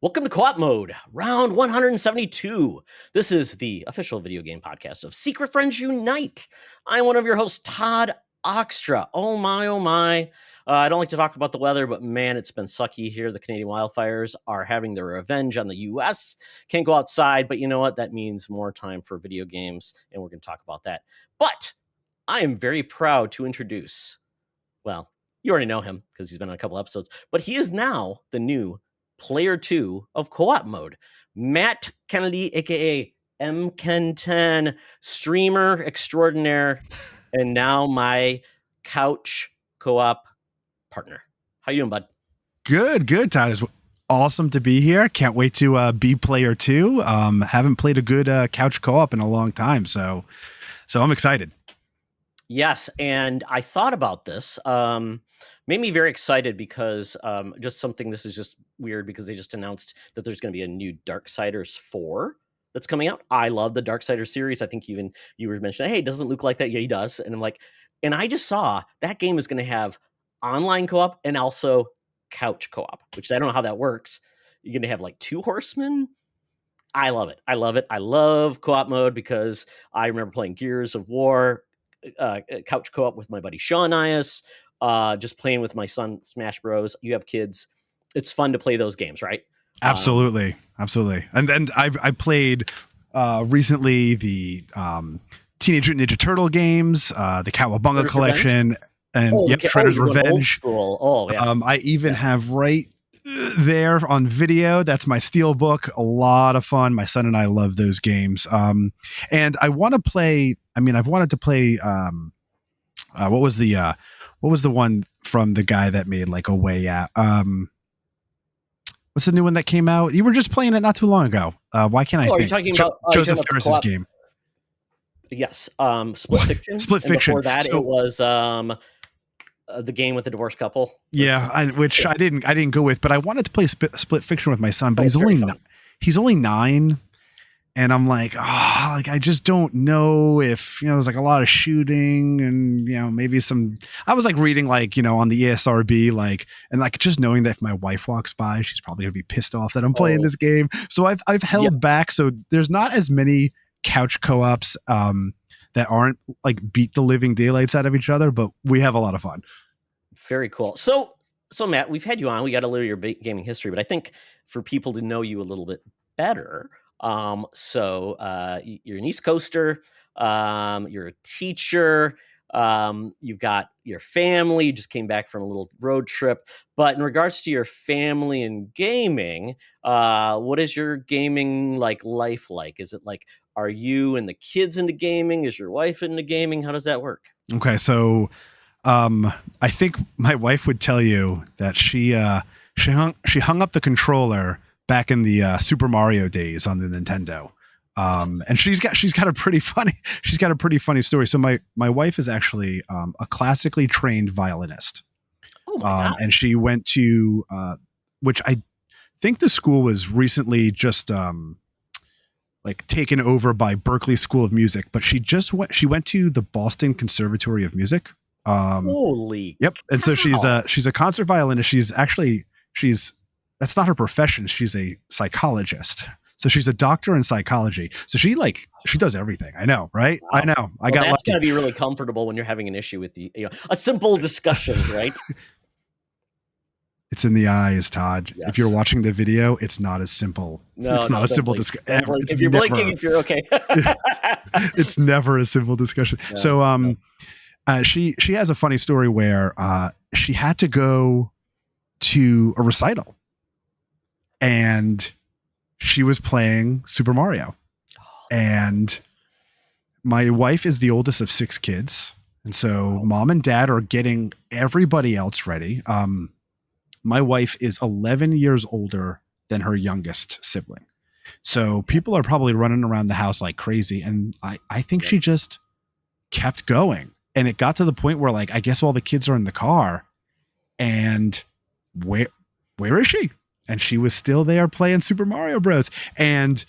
Welcome to Co-op Mode, round 172. This is the official video game podcast of Secret Friends Unite. I'm one of your hosts, Todd Oxtra. Oh my, oh my. I don't like to talk about the weather, but man, it's been sucky here. The Canadian wildfires are having their revenge on the U.S. Can't go outside, but you know what? That means more time for video games, and we're going to talk about that. But I am very proud to introduce, well, you already know him because he's been on a couple episodes, but he is now the new player 2 of Co-op Mode. Matt Kennedy, aka M10, streamer extraordinaire, and now my couch co-op partner. How you doing, bud? Good, Todd. It's awesome to be here. Can't wait to be player 2. Haven't played a good couch co-op in a long time, so I'm excited. Yes, and I thought about this. Made me very excited because just something, this is just weird because they just announced that there's going to be a new Darksiders 4 that's coming out. I love the Darksiders series. I think you were mentioning, hey, it doesn't look like that. Yeah, he does. And I'm like, and I just saw that game is going to have online co-op and also couch co-op, which I don't know how that works. You're going to have like 2 horsemen. I love it. I love co-op mode because I remember playing Gears of War couch co-op with my buddy Sean Ias. Just playing with my son, Smash Bros. You have kids. It's fun to play those games, right? Absolutely. And then I played recently the Teenage Mutant Ninja Turtle games, the Cowabunga Shredder's collection, Revenge? and Shredder's Revenge. Oh, yeah. I even have right there on video. That's my Steelbook. A lot of fun. My son and I love those games. And I want to play. I mean, I've wanted to play. What was the one from the guy that made like a way out? What's the new one that came out? You were just playing it not too long ago. Why can't I think? Are you talking about Joseph Ferris's game? Yes. Split Fiction. Split Fiction. Before that, it was the game with the divorced couple. Yeah, which I didn't go with, but I wanted to play Split Fiction with my son, but he's only 9. And I'm like, I just don't know if, there's like a lot of shooting and, maybe I was like reading like, on the ESRB, and just knowing that if my wife walks by, she's probably gonna be pissed off that I'm playing this game. So I've held back. So there's not as many couch co-ops that aren't like beat the living daylights out of each other, but we have a lot of fun. Very cool. So Matt, we've had you on, we got a little of your gaming history, but I think for people to know you a little bit better, you're an East Coaster, you're a teacher, you've got your family, you just came back from a little road trip, but in regards to your family and gaming, what is your gaming life like? Is it like, are you and the kids into gaming? Is your wife into gaming? How does that work? Okay. So, I think my wife would tell you that she hung up the controller back in the Super Mario days on the Nintendo. And she's got a pretty funny story. So my wife is actually a classically trained violinist. Oh my God. And she went to which I think the school was recently just taken over by Berklee School of Music, but she went to the Boston Conservatory of Music. Holy yep. And cow. So she's a concert violinist. That's not her profession. She's a psychologist. So she's a doctor in psychology. So she does everything. I know, right? Wow. I know. That's going to be really comfortable when you're having an issue with a simple discussion, right? It's in the eyes, Todd. Yes. If you're watching the video, it's not as simple. No, it's not a simple discussion. If you're blinking, if you're okay. it's never a simple discussion. No, so she has a funny story where she had to go to a recital. And she was playing Super Mario. And my wife is the oldest of 6 kids. And so mom and dad are getting everybody else ready. My wife is 11 years older than her youngest sibling. So people are probably running around the house like crazy. And I think she just kept going. And it got to the point where I guess all the kids are in the car. And where is she? And she was still there playing Super Mario Bros. And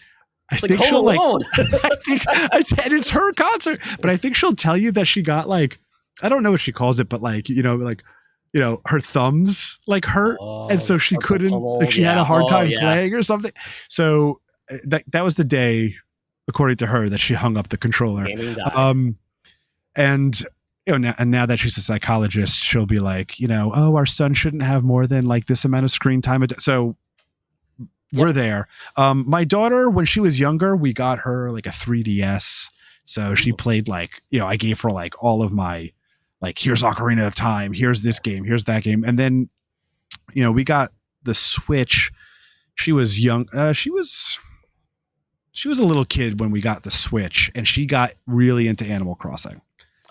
I think she'll and it's her concert, but I think she'll tell you that she got I don't know what she calls it, but her thumbs like hurt. And Oh, so the she carpal couldn't, like tunnel. she had a Yeah. hard Oh, time yeah. playing or something. So that was the day, according to her, that she hung up the controller. Gaming died. And now that she's a psychologist, she'll be like, oh, our son shouldn't have more than like this amount of screen time. So we're there. My daughter, when she was younger, we got her like a 3DS. So she played like, I gave her like all of my, like, here's Ocarina of Time, here's this game, here's that game. And then, we got the Switch. She was young. She was a little kid when we got the Switch, and she got really into Animal Crossing.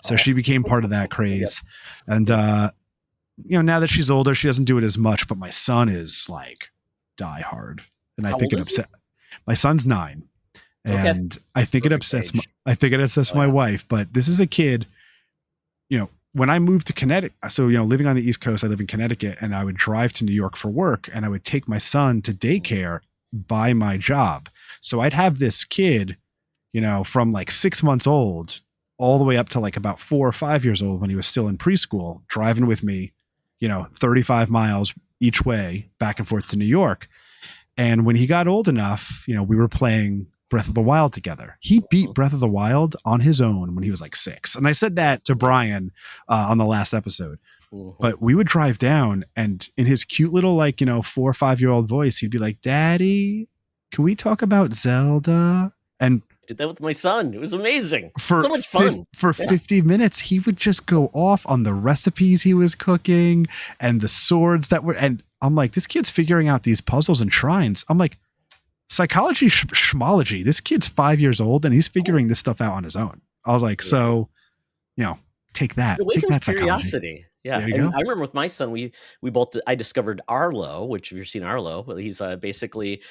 So she became part of that craze. And, now that she's older, she doesn't do it as much, but my son is like die hard. And I think it upset. My son's 9. And I think it upsets my wife, but this is a kid, when I moved to Connecticut, so, living on the East Coast, I live in Connecticut, and I would drive to New York for work, and I would take my son to daycare by my job. So I'd have this kid, from like 6 months old all the way up to like about 4 or 5 years old when he was still in preschool, driving with me, 35 miles each way back and forth to New York. And when he got old enough, we were playing Breath of the Wild together. He beat Breath of the Wild on his own when he was like 6. And I said that to Brian on the last episode. But we would drive down, and in his cute little, like, 4 or 5-year-old voice, he'd be like, "Daddy, can we talk about Zelda?" And did that with my son. It was amazing. For so much fun. For 50 minutes, he would just go off on the recipes he was cooking and the swords that were, and I'm like, this kid's figuring out these puzzles and shrines. I'm like, psychology, schmology. This kid's 5 years old and he's figuring this stuff out on his own. I was like, so, take that. Take that curiosity. Yeah. And go. I remember with my son, we both, I discovered Arlo, which if you've seen Arlo, he's basically,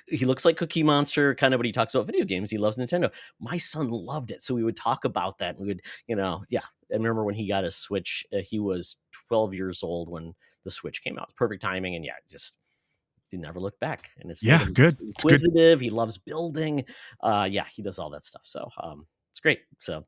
he looks like Cookie Monster, kind of, but he talks about video games. He loves Nintendo. My son loved it. So we would talk about that. And we would, I remember when he got a Switch, he was 12 years old when the Switch came out. Perfect timing. And he never looked back. And it's good. Inquisitive. He loves building. He does all that stuff. So, it's great. So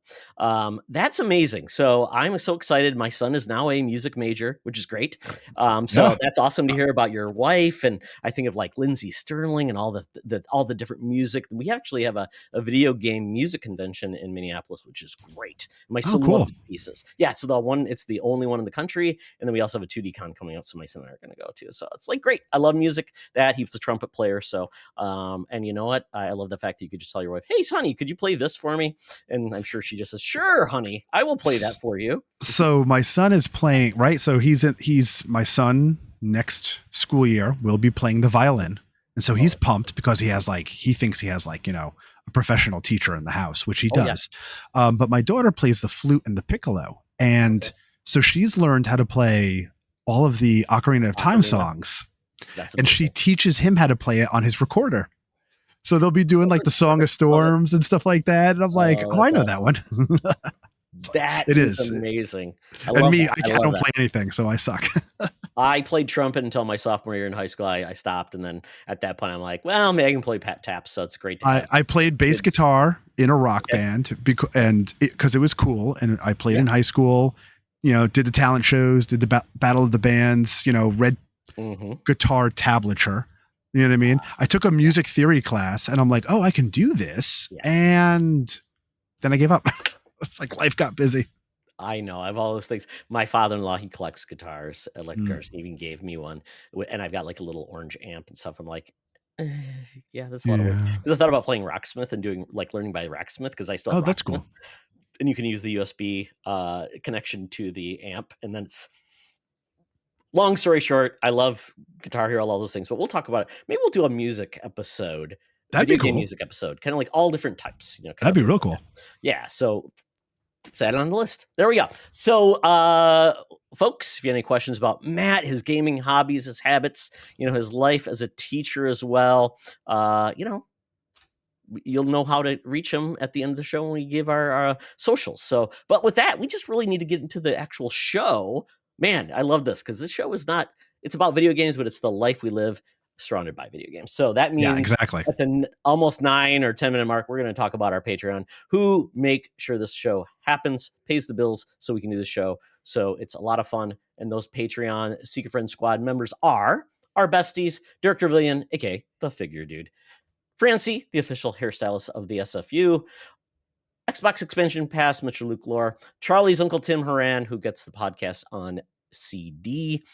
that's amazing. So I'm so excited. My son is now a music major, which is great. That's awesome to hear about your wife. And I think of like Lindsey Sterling and all the different music. We actually have a video game music convention in Minneapolis, which is great. My son loves pieces. Yeah. So it's the only one in the country. And then we also have a 2D con coming out. So my son and I are going to go to. So it's like great. I love music. He's a trumpet player. So, and you know what? I love the fact that you could just tell your wife, "Hey, honey, could you play this for me?" And I'm sure she just says, "Sure, honey, I will play that for you." So my son is playing, right? So he's my son next school year will be playing the violin. And so he's pumped because he thinks he has a professional teacher in the house, which he does. Yeah. But my daughter plays the flute and the piccolo. And so she's learned how to play all of the Ocarina of Time songs. And she teaches him how to play it on his recorder. So they'll be doing like the Song of Storms and stuff like that. And I'm like, I know that one. That is amazing. I don't play anything, so I suck. I played trumpet until my sophomore year in high school. I stopped. And then at that point, I'm like, well, maybe I can play taps. So it's great to have. I played bass guitar in a rock band because it was cool. And I played in high school, did the talent shows, did the Battle of the Bands, read guitar tablature. You know what I mean? I took a music theory class and I'm like, oh, I can do this. Yeah. And then I gave up. It's like life got busy. I know. I have all those things. My father-in-law, he collects guitars, electric guitars. He even gave me one. And I've got like a little orange amp and stuff. I'm like, that's a lot of work. Because I thought about playing Rocksmith and doing like learning by Rocksmith because I still have that's cool. And you can use the USB connection to the amp. And then it's, long story short, I love Guitar Hero, all those things, but we'll talk about it. Maybe we'll do a music episode. That'd be cool. Music episode, kind of like all different types. That'd be real cool. Yeah. So let's add it on the list. There we go. So, folks, if you have any questions about Matt, his gaming hobbies, his habits, his life as a teacher as well, you'll know how to reach him at the end of the show when we give our socials. So, but with that, we just really need to get into the actual show. Man, I love this because this show is it's about video games, but it's the life we live surrounded by video games. So that means exactly. At the almost 9 or 10 minute mark, we're going to talk about our Patreon, who make sure this show happens, pays the bills so we can do the show So it's a lot of fun. And those Patreon Secret Friend Squad members are our besties, Dirk Trevelyan, aka the Figure Dude, Francie, the official hairstylist of the SFU, Xbox Expansion Pass, Mr. Luke Lore, Charlie's Uncle Tim Horan, who gets the podcast on CD.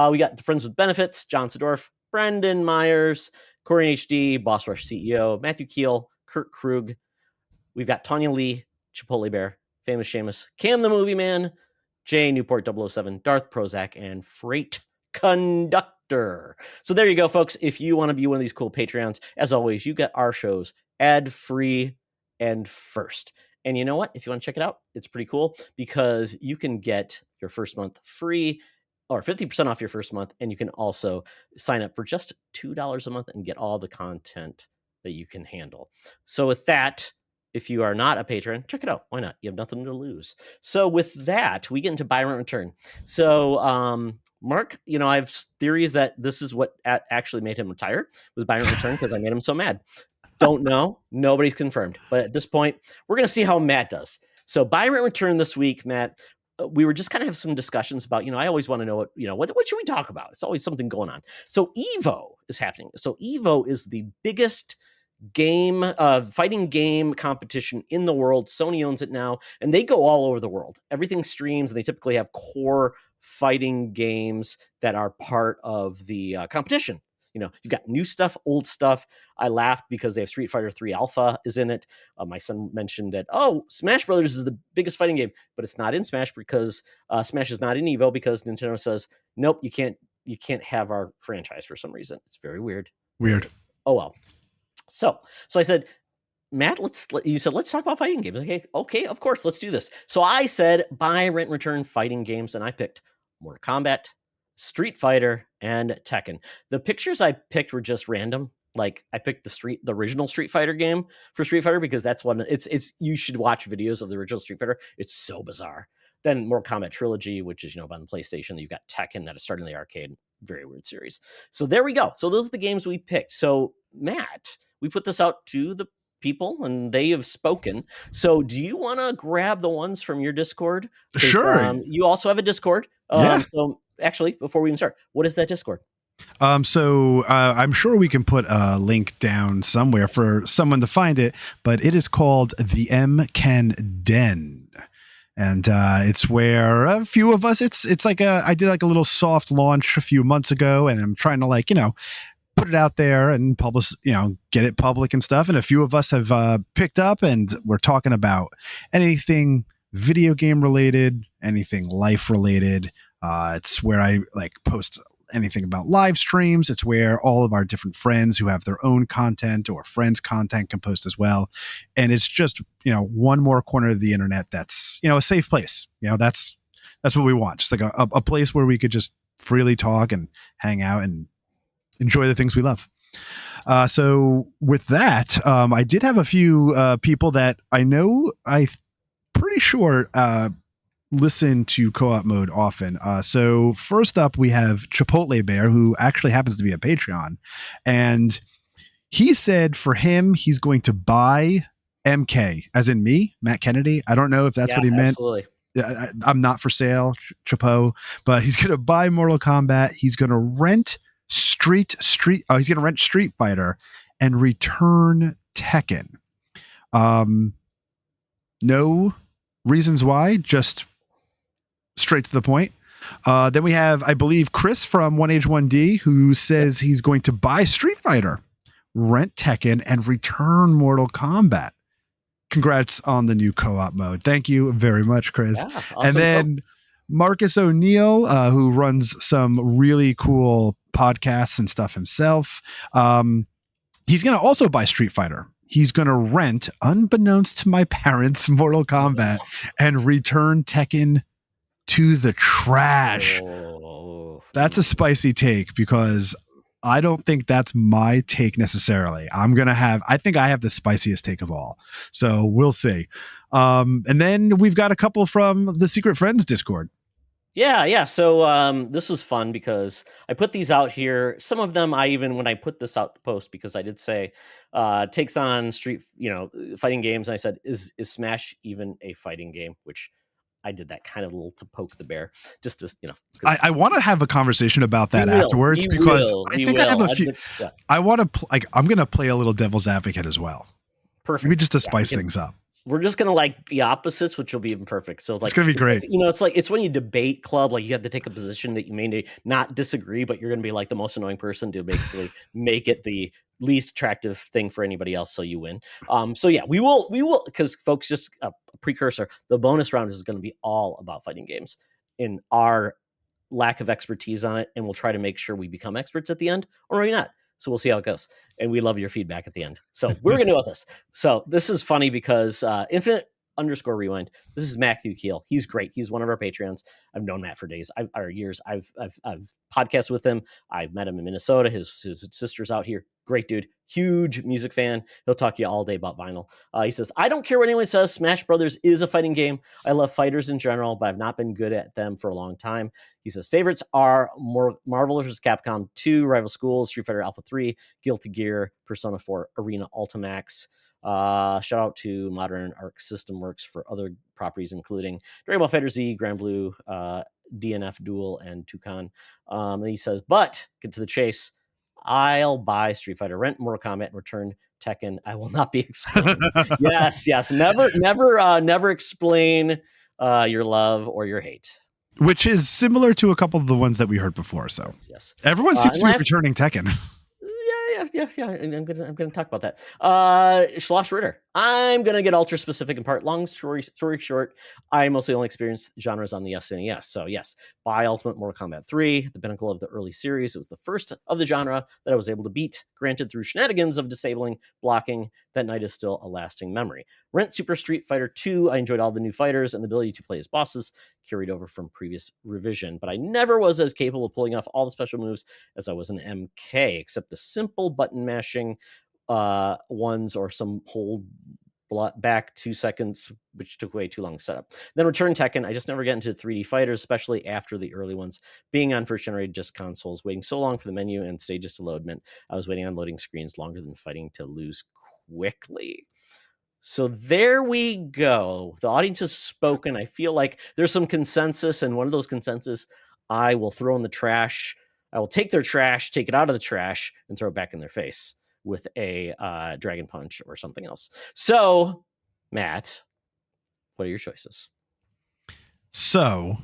We got the Friends with Benefits, John Sedorf, Brendan Myers, Corey HD, Boss Rush CEO, Matthew Keel, Kurt Krug. We've got Tanya Lee, Chipotle Bear, Famous Seamus, Cam the Movie Man, Jay Newport 007, Darth Prozac, and Freight Conductor. So there you go, folks. If you want to be one of these cool Patreons, as always, you get our shows ad-free and first. And you know what? If you want to check it out, it's pretty cool because you can get your first month free or 50% off your first month. And you can also sign up for just $2 a month and get all the content that you can handle. So with that, if you are not a patron, check it out. Why not? You have nothing to lose. So with that, we get into buy rent return. So Mark, I have theories that this is what actually made him retire, was buy rent return, because I made him so mad. Don't know. Nobody's confirmed. But at this point, we're going to see how Matt does. So buy rent return this week, Matt. We were just kind of have some discussions about, I always want to know what should we talk about? It's always something going on. So Evo is happening. So Evo is the biggest fighting game competition in the world. Sony owns it now, and they go all over the world. Everything streams, and they typically have core fighting games that are part of the competition. You've got new stuff, old stuff. I laughed because they have Street Fighter 3 Alpha is in it. My son mentioned that, Smash Brothers is the biggest fighting game, but it's not in Smash because Smash is not in Evo because Nintendo says, nope, you can't have our franchise for some reason. It's very weird. Weird. Oh, well. So I said, Matt, let's talk about fighting games. Okay, of course, let's do this. So I said buy, rent, return fighting games, and I picked Mortal Kombat, Street Fighter, and Tekken. The pictures I picked were just random. Like I picked the original Street Fighter game for Street Fighter because that's one. It's you should watch videos of the original Street Fighter. It's so bizarre. Then Mortal Kombat Trilogy, which is on the PlayStation. You've got Tekken that is starting the arcade. Very weird series. So there we go. So those are the games we picked. So Matt, we put this out to the people and they have spoken. So do you want to grab the ones from your Discord? Sure. You also have a Discord. Yeah. So actually, before we even start, what is that Discord? So I'm sure we can put a link down somewhere for someone to find it, but it is called the M-Ken Den. And it's where a few of us, it's like I did like a little soft launch a few months ago, and I'm trying to put it out there and publish, get it public and stuff. And a few of us have picked up, and we're talking about anything video game related, anything life related. It's where I post anything about live streams. It's where all of our different friends who have their own content or friends' content can post as well. And it's just, one more corner of the internet that's, a safe place. That's what we want. Just like a place where we could just freely talk and hang out and enjoy the things we love. So with that, I did have a few people that I'm pretty sure listen to Co-op Mode often. So first up, we have Chipotle Bear, who actually happens to be a Patreon. And he said for him, he's going to buy MK, as in me, Matt Kennedy. I don't know if that's what he meant. Absolutely. I'm not for sale, Chapo, but he's going to buy Mortal Kombat. He's going to rent Street Fighter and return Tekken. No reasons why, just straight to the point. Then we have, I believe, Chris from 1H1D, who says he's going to buy Street Fighter, rent Tekken, and return Mortal Kombat. Congrats on the new co-op mode. Thank you very much, Chris. Yeah, awesome. And then Marcus O'Neill, who runs some really cool podcasts and stuff himself. He's going to also buy Street Fighter. He's going to rent, unbeknownst to my parents, Mortal Kombat and return Tekken to the trash. That's a spicy take because I don't think that's my take necessarily. I think I have the spiciest take of all. So we'll see. And then we've got a couple from the Secret Friends Discord. Yeah. So this was fun because I put these out here. Some of them when I put this out the post, because I did say takes on fighting games. And I said, is Smash even a fighting game? Which I did that kind of a little to poke the bear, just to I want to have a conversation about that afterwards because I think I have a few. I want to I'm going to play a little devil's advocate as well. Perfect. Maybe just to spice things up. We're just gonna like be opposites, which will be even perfect. So like it's gonna be great. It's when you debate club, like you have to take a position that you may not disagree, but you're gonna be like the most annoying person to basically make it the least attractive thing for anybody else, so you win. So yeah, we will because folks, just a precursor. The bonus round is going to be all about fighting games in our lack of expertise on it, and we'll try to make sure we become experts at the end, or maybe not. So we'll see how it goes. And we love your feedback at the end. So we're going to do this. So this is funny because Infinite_Rewind. This is Matthew Keel. He's great. He's one of our Patreons. I've known Matt for days, or years. I've podcasted with him. I've met him in Minnesota. His sister's out here. Great dude. Huge music fan. He'll talk to you all day about vinyl. He says, I don't care what anyone says. Smash Brothers is a fighting game. I love fighters in general, but I've not been good at them for a long time. He says, favorites are Marvel vs. Capcom 2, Rival Schools, Street Fighter Alpha 3, Guilty Gear, Persona 4, Arena Ultimax. Shout out to Modern Arc System Works for other properties, including Dragon Ball FighterZ, Grand Blue, DNF Duel, and Toucan. And he says, but get to the chase. I'll buy Street Fighter, rent Mortal Kombat, and return Tekken. I will not be explaining. yes. Never explain your love or your hate. Which is similar to a couple of the ones that we heard before. So yes. Everyone seems to be returning Tekken. Yeah. I'm gonna talk about that. Schloss Ritter. I'm gonna get ultra specific in part. Long story short, I mostly only experienced genres on the SNES. So yes, buy Ultimate Mortal Kombat 3, the pinnacle of the early series. It was the first of the genre that I was able to beat. Granted, through shenanigans of disabling blocking, that night is still a lasting memory. Rent Super Street Fighter 2. I enjoyed all the new fighters and the ability to play as bosses, carried over from previous revision, but I never was as capable of pulling off all the special moves as I was in MK, except the simple button mashing ones or some hold back 2 seconds, which took way too long to set up. Then return Tekken. I just never get into 3D fighters, especially after the early ones. Being on first generated disc consoles, waiting so long for the menu and stages to load meant I was waiting on loading screens longer than fighting to lose quickly. So there we go. The audience has spoken. I feel like there's some consensus, and one of those consensus I will throw in the trash. I will take their trash, take it out of the trash, and throw it back in their face with a Dragon Punch or something else. So, Matt, what are your choices? So,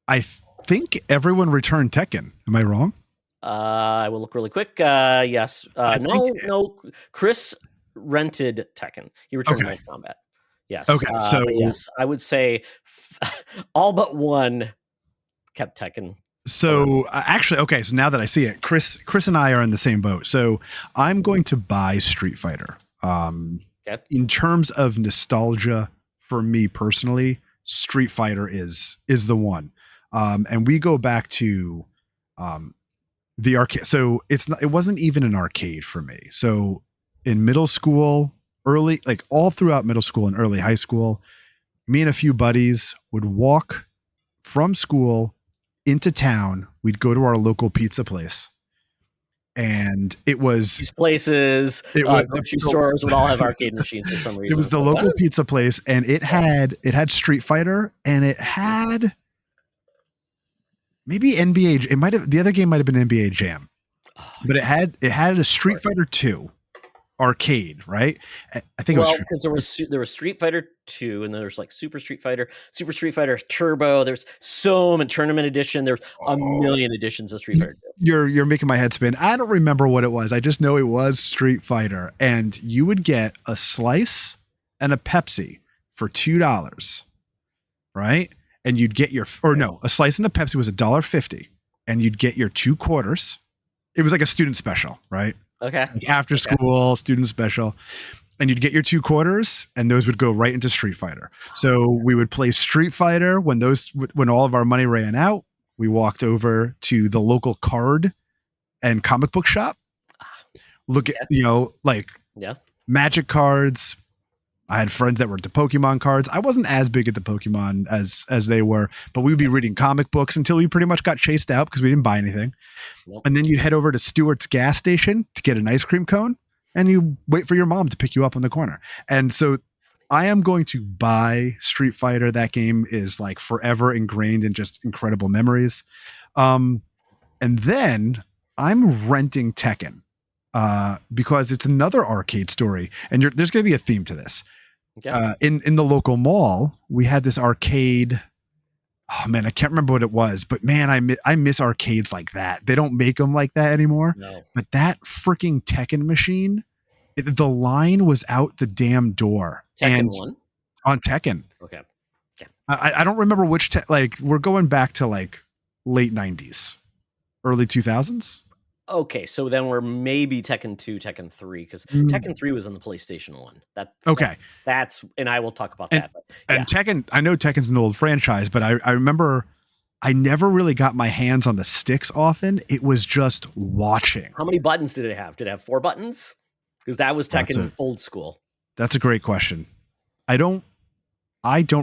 I think everyone returned Tekken. Am I wrong? I will look really quick. Yes. No. Chris rented Tekken. He returned Mortal Kombat. Yes. Okay. So yes, I would say all but one kept Tekken. So actually, okay. So now that I see it, Chris and I are in the same boat. So I'm going to buy Street Fighter. In terms of nostalgia, for me personally, Street Fighter is the one. And we go back to the arcade. So it wasn't even an arcade for me. So in middle school, all throughout middle school and early high school, me and a few buddies would walk from school into town. We'd go to our local pizza place, and it was these places. Grocery stores would all have arcade machines for some reason. It was the local pizza place, and it had Street Fighter, and it had maybe NBA. It might have, the other game might have been NBA Jam, but it had a Street Fighter 2 arcade, right? I think because there was Street Fighter 2, and then there's like Super Street Fighter Turbo. There's so many tournament edition. There's a million editions of Street Fighter 2. You're making my head spin. I don't remember what it was. I just know it was Street Fighter, and you would get a slice and a Pepsi for $2, right? And you'd get a slice and a Pepsi was $1.50, and you'd get your 2 quarters. It was like a student special, right? Okay. Like after school student special, and you'd get your 2 quarters, and those would go right into Street Fighter. So we would play Street Fighter when all of our money ran out. We walked over to the local card and comic book shop. Look at Magic cards. I had friends that were into Pokemon cards. I wasn't as big at the Pokemon as they were, but we would be reading comic books until we pretty much got chased out because we didn't buy anything. Yep. And then you'd head over to Stewart's gas station to get an ice cream cone, and you wait for your mom to pick you up on the corner. And so I am going to buy Street Fighter. That game is like forever ingrained in just incredible memories. And then I'm renting Tekken because it's another arcade story, and there's going to be a theme to this. Okay. In the local mall, we had this arcade. Oh man, I can't remember what it was, but man, I miss arcades like that. They don't make them like that anymore. No. But that freaking Tekken machine, the line was out the damn door. Tekken And 1? on Tekken. Okay. I don't remember which like we're going back to like late 90s, early 2000s. Okay, so then we're maybe Tekken 2, Tekken 3, because Tekken 3 was on the PlayStation 1. Okay. That's and I will talk about that. But yeah. And Tekken, I know Tekken's an old franchise, but I remember I never really got my hands on the sticks often. It was just watching. How many buttons did it have? Did it have 4 buttons? Because that was Tekken old school. That's a great question. I don't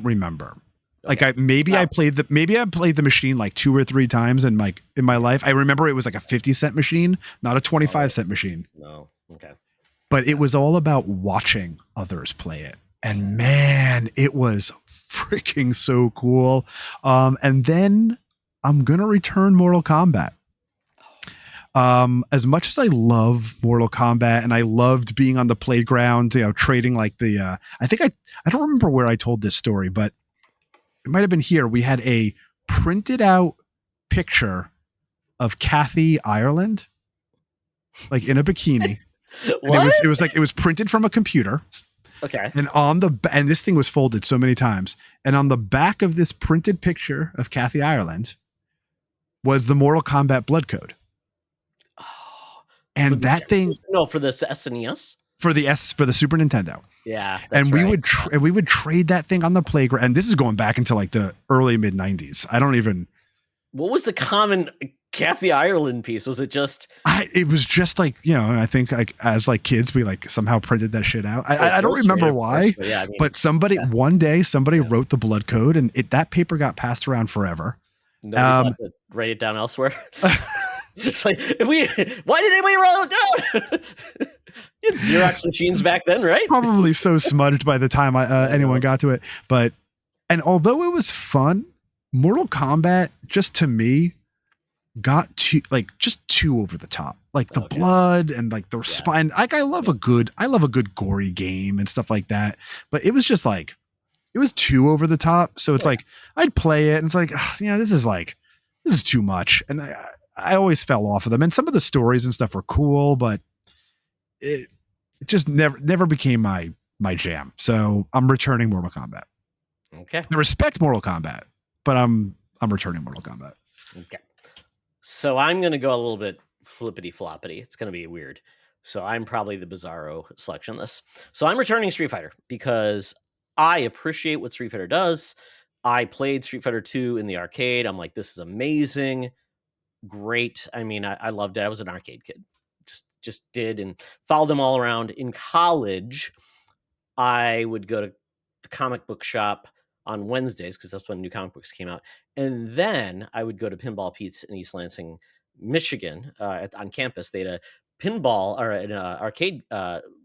remember. Okay. Like I played the machine like 2 or 3 times in my life. I remember it was like a 50-cent machine, not a 25-cent machine. No. Okay. But it was all about watching others play it. And man, it was freaking so cool. And then I'm going to return Mortal Kombat. As much as I love Mortal Kombat and I loved being on the playground, trading like I don't remember where I told this story, but it might've been here. We had a printed out picture of Kathy Ireland, like in a bikini. What? It was printed from a computer. Okay. And this thing was folded so many times. And on the back of this printed picture of Kathy Ireland was the Mortal Kombat blood code. Oh, and that thing. No, for the SNES? For the Super Nintendo. Yeah. And we would trade that thing on the playground. And this is going back into like the early mid 90s. What was the common Kathy Ireland piece? Was it just? It was just like, I think like as like kids, we like somehow printed that shit out. I don't remember why, but one day somebody wrote the blood code and that paper got passed around forever. Nobody thought to write it down elsewhere. It's like, why did anybody write it down? You had Xerox machines back then, right? Probably so smudged by the time anyone got to it. And although it was fun, Mortal Kombat, just to me, got too over the top. Like the blood and like the spine. Like I love a good gory game and stuff like that. But it was just like, it was too over the top. So it's like, I'd play it and it's like, this is too much. And I always fell off of them. And some of the stories and stuff were cool, but it just never became my jam. So I'm returning Mortal Kombat. Okay. I respect Mortal Kombat, but I'm returning Mortal Kombat. Okay. So I'm going to go a little bit flippity floppity. It's going to be weird. So I'm probably the bizarro selection of this. So I'm returning Street Fighter because I appreciate what Street Fighter does. I played Street Fighter 2 in the arcade. I'm like, this is amazing. Great. I mean, I loved it. I was an arcade kid. Just did and followed them all around. In college, I would go to the comic book shop on Wednesdays because that's when new comic books came out. And then I would go to Pinball Pete's in East Lansing, Michigan, on campus. They had a pinball or an arcade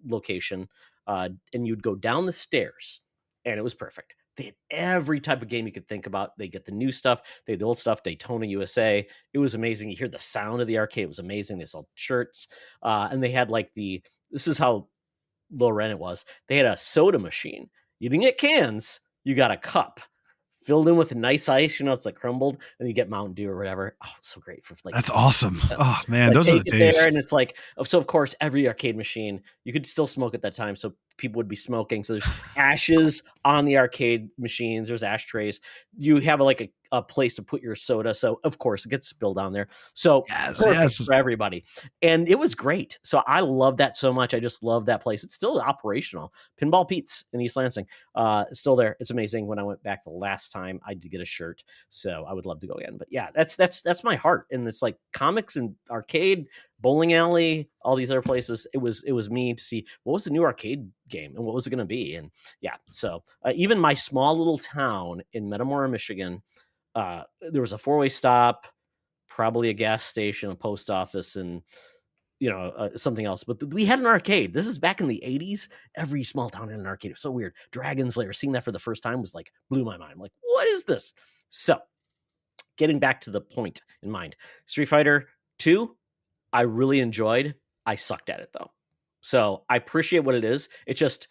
location, and you'd go down the stairs, and it was perfect. They had every type of game you could think about. They get the new stuff. They had the old stuff, Daytona USA. It was amazing. You hear the sound of the arcade. It was amazing. They sold shirts. And they had like this is how low rent it was. They had a soda machine. You didn't get cans. You got a cup filled in with nice ice. It's like crumbled, and you get Mountain Dew or whatever. Oh, so great for like. That's awesome. Oh man, those are the days. And it's like, so of course, every arcade machine you could still smoke at that time, so people would be smoking. So there's ashes on the arcade machines. There's ashtrays. You have like a place to put your soda, so of course it gets spilled down there. So perfect for everybody, and it was great. So I love that so much. I just love that place. It's still operational. Pinball Pete's in East Lansing, it's still there. It's amazing. When I went back the last time, I did get a shirt, so I would love to go again. But yeah, that's my heart, and it's like comics and arcade, bowling alley, all these other places. It was me to see what was the new arcade game and what was it going to be. And yeah, so even my small little town in Metamora, Michigan, there was a 4-way stop, probably a gas station, a post office, and something else. But we had an arcade. This is back in the 80s. Every small town had an arcade. It was so weird. Dragon's Lair, seeing that for the first time was like, blew my mind. I'm like, what is this? So getting back to the point in mind, Street Fighter 2, I really enjoyed. I sucked at it though. So I appreciate what it is. It just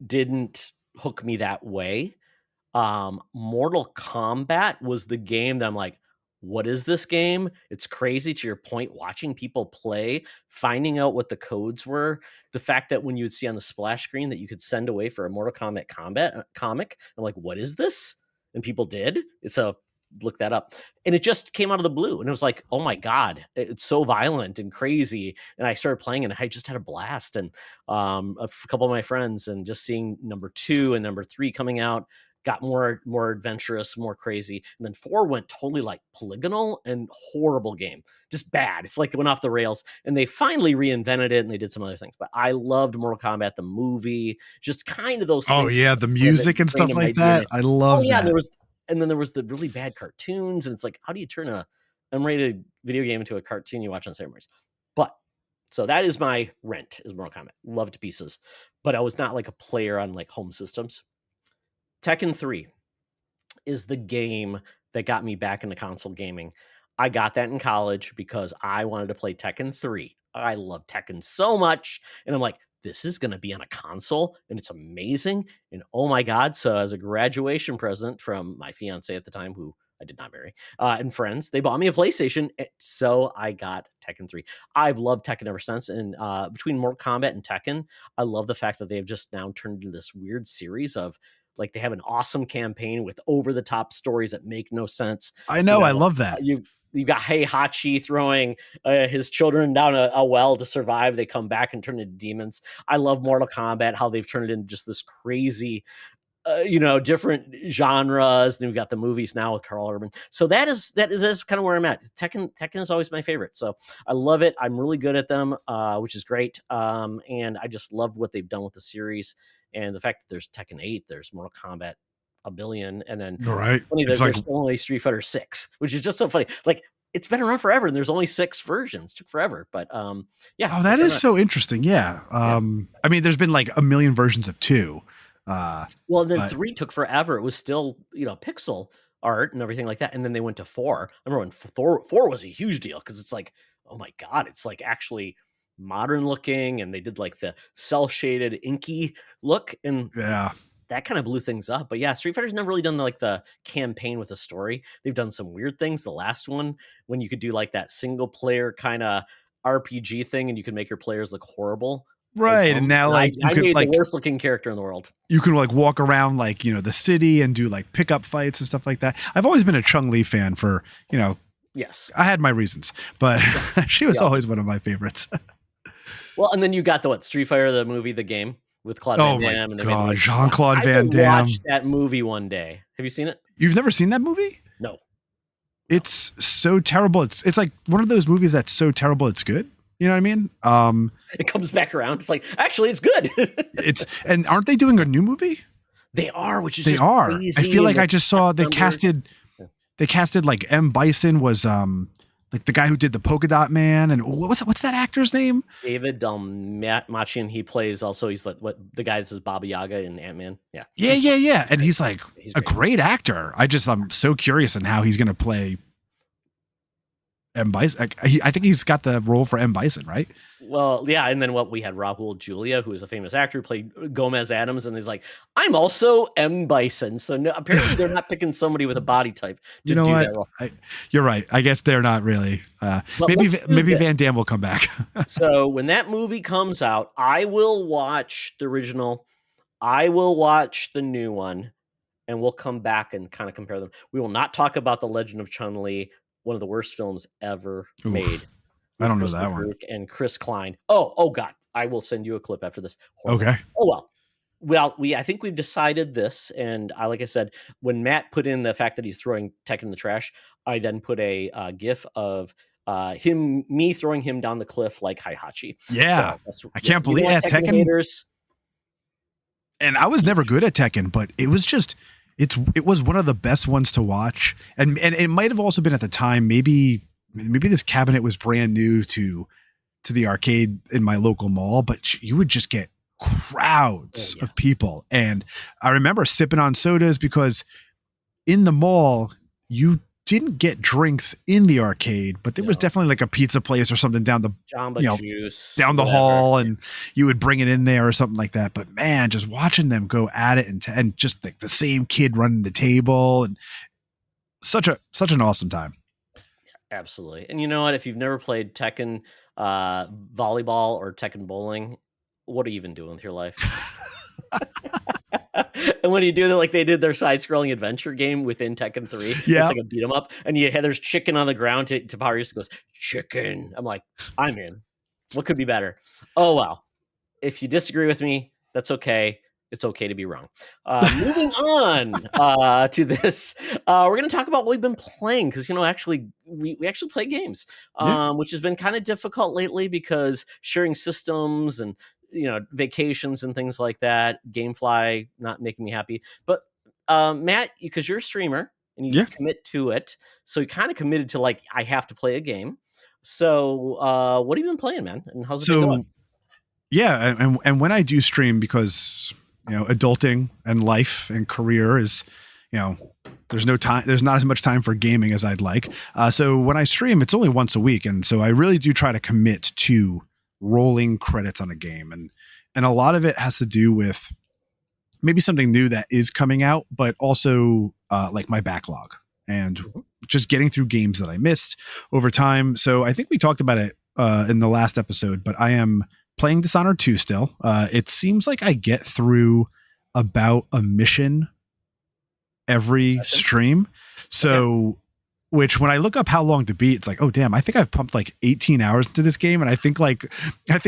didn't hook me that way. Mortal Kombat was the game that I'm like, what is this game? It's crazy. To your point, watching people play, finding out what the codes were, the fact that when you would see on the splash screen that you could send away for a Mortal Kombat comic, I'm like, what is this? And people did. So look that up. And it just came out of the blue. And it was like, oh my God, it's so violent and crazy. And I started playing and I just had a blast. And a couple of my friends, and just seeing number 2 and number 3 coming out, got more adventurous, more crazy. And then 4 went totally like polygonal and horrible game. Just bad. It's like it went off the rails, and they finally reinvented it and they did some other things. But I loved Mortal Kombat, the movie, just kind of those things. Oh yeah, the music and stuff like that. I love that. There was the really bad cartoons, and it's like, how do you turn a unrated video game into a cartoon you watch on Saturdays? But so that is my rent, is Mortal Kombat. Loved to pieces. But I was not like a player on like home systems. Tekken 3 is the game that got me back into console gaming. I got that in college because I wanted to play Tekken 3. I love Tekken so much. And I'm like, this is going to be on a console and it's amazing. And oh my God. So as a graduation present from my fiance at the time, who I did not marry, and friends, they bought me a PlayStation. So I got Tekken 3. I've loved Tekken ever since. And between Mortal Kombat and Tekken, I love the fact that they've just now turned into this weird series of, like, they have an awesome campaign with over-the-top stories that make no sense. I know, I love that. You got Heihachi throwing his children down a well to survive. They come back and turn into demons. I love Mortal Kombat, how they've turned it into just this crazy, different genres. Then we've got the movies now with Carl Urban. So that is kind of where I'm at. Tekken is always my favorite. So I love it. I'm really good at them, which is great. And I just love what they've done with the series. And the fact that there's Tekken 8, there's Mortal Kombat a billion, and then there's only Street Fighter 6, which is just so funny. Like, it's been around forever, and there's only 6 versions. It took forever, but yeah. Oh, that is so interesting. Yeah. I mean, there's been like a million versions of 2. Well, then 3 took forever. It was still, pixel art and everything like that, and then they went to 4. I remember when 4 was a huge deal, because it's like, oh my God, it's like actually modern looking, and they did like the cell shaded inky look, and that kind of blew things up. But yeah, Street Fighter's never really done the campaign with a story. They've done some weird things. The last one, when you could do like that single player kind of RPG thing, and you could make your players look horrible, right? And now like I made the worst looking character in the world. You can like walk around like the city and do like pickup fights and stuff like that. I've always been a Chun-Li fan for yes, I had my reasons, but she was always one of my faverives. Well, and then you got the Street Fighter, the movie, the game with Claude Van Damme. Oh my God, Jean-Claude Van Damme. I watched that movie one day. Have you seen it? You've never seen that movie? No. It's so terrible. It's like one of those movies that's so terrible it's good. You know what I mean? It comes back around. It's like, actually, it's good. And aren't they doing a new movie? They are, which is crazy. I feel like I just saw they casted like M. Bison was like the guy who did the Polka Dot Man, and what's that actor's name? David Dalmatian. He plays also. He's like the guy that says Baba Yaga in Ant-Man. Yeah. Yeah. And he's like a great actor. I'm so curious in how he's going to play M. Bison. I think he's got the role for M. Bison, right? Well, yeah. And then we had Raul Julia, who is a famous actor, who played Gomez Adams, and he's like, I'm also M. Bison. So no, apparently they're not picking somebody with a body type to do that role. You're right. I guess they're not really. Maybe Van Damme will come back. So when that movie comes out, I will watch the original. I will watch the new one, and we'll come back and kind of compare them. We will not talk about The Legend of Chun-Li, one of the worst films ever made. I don't know that one. And Chris Klein. Oh God. I will send you a clip after this. Horrible. Okay. Oh, well, I think we've decided this. And like I said, when Matt put in the fact that he's throwing Tekken in the trash, I then put a GIF of me throwing him down the cliff like Heihachi. Yeah. So I can't believe that Tekken haters. And I was never good at Tekken, but it was just, it was one of the best ones to watch. And it might have also been at the time, maybe this cabinet was brand new to to the arcade in my local mall, but you would just get crowds of people. And I remember sipping on sodas because in the mall, you didn't get drinks in the arcade, but there was definitely like a pizza place or something down the Jamba Juice, down the hall, and you would bring it in there or something like that. But man, just watching them go at it and just like the same kid running the table, and such an awesome time. Absolutely. And you know what? If you've never played Tekken volleyball or Tekken bowling, what are you even doing with your life? And when you do that, like they did their side-scrolling adventure game within Tekken 3, it's like a beat 'em up, and there's chicken on the ground. Power just goes, chicken. I'm like, I'm in. What could be better? Oh wow. If you disagree with me, that's okay. It's okay to be wrong. Moving on to this, we're going to talk about what we've been playing because actually we actually play games, which has been kind of difficult lately because sharing systems and vacations and things like that. GameFly not making me happy, but Matt, because you're a streamer and you commit to it, so you kind of committed to like I have to play a game. So what have you been playing, man? And how's it been going? Yeah, and when I do stream, because adulting and life and career is, there's no time. There's not as much time for gaming as I'd like. So when I stream, it's only once a week, and so I really do try to commit to rolling credits on a game, and a lot of it has to do with maybe something new that is coming out, but also like my backlog and just getting through games that I missed over time. So I think we talked about it in the last episode, but I am playing Dishonored 2 still. It seems like I get through about a mission every stream. So which when I look up how long to beat, it's like, oh damn, I think I've pumped like 18 hours into this game. And I think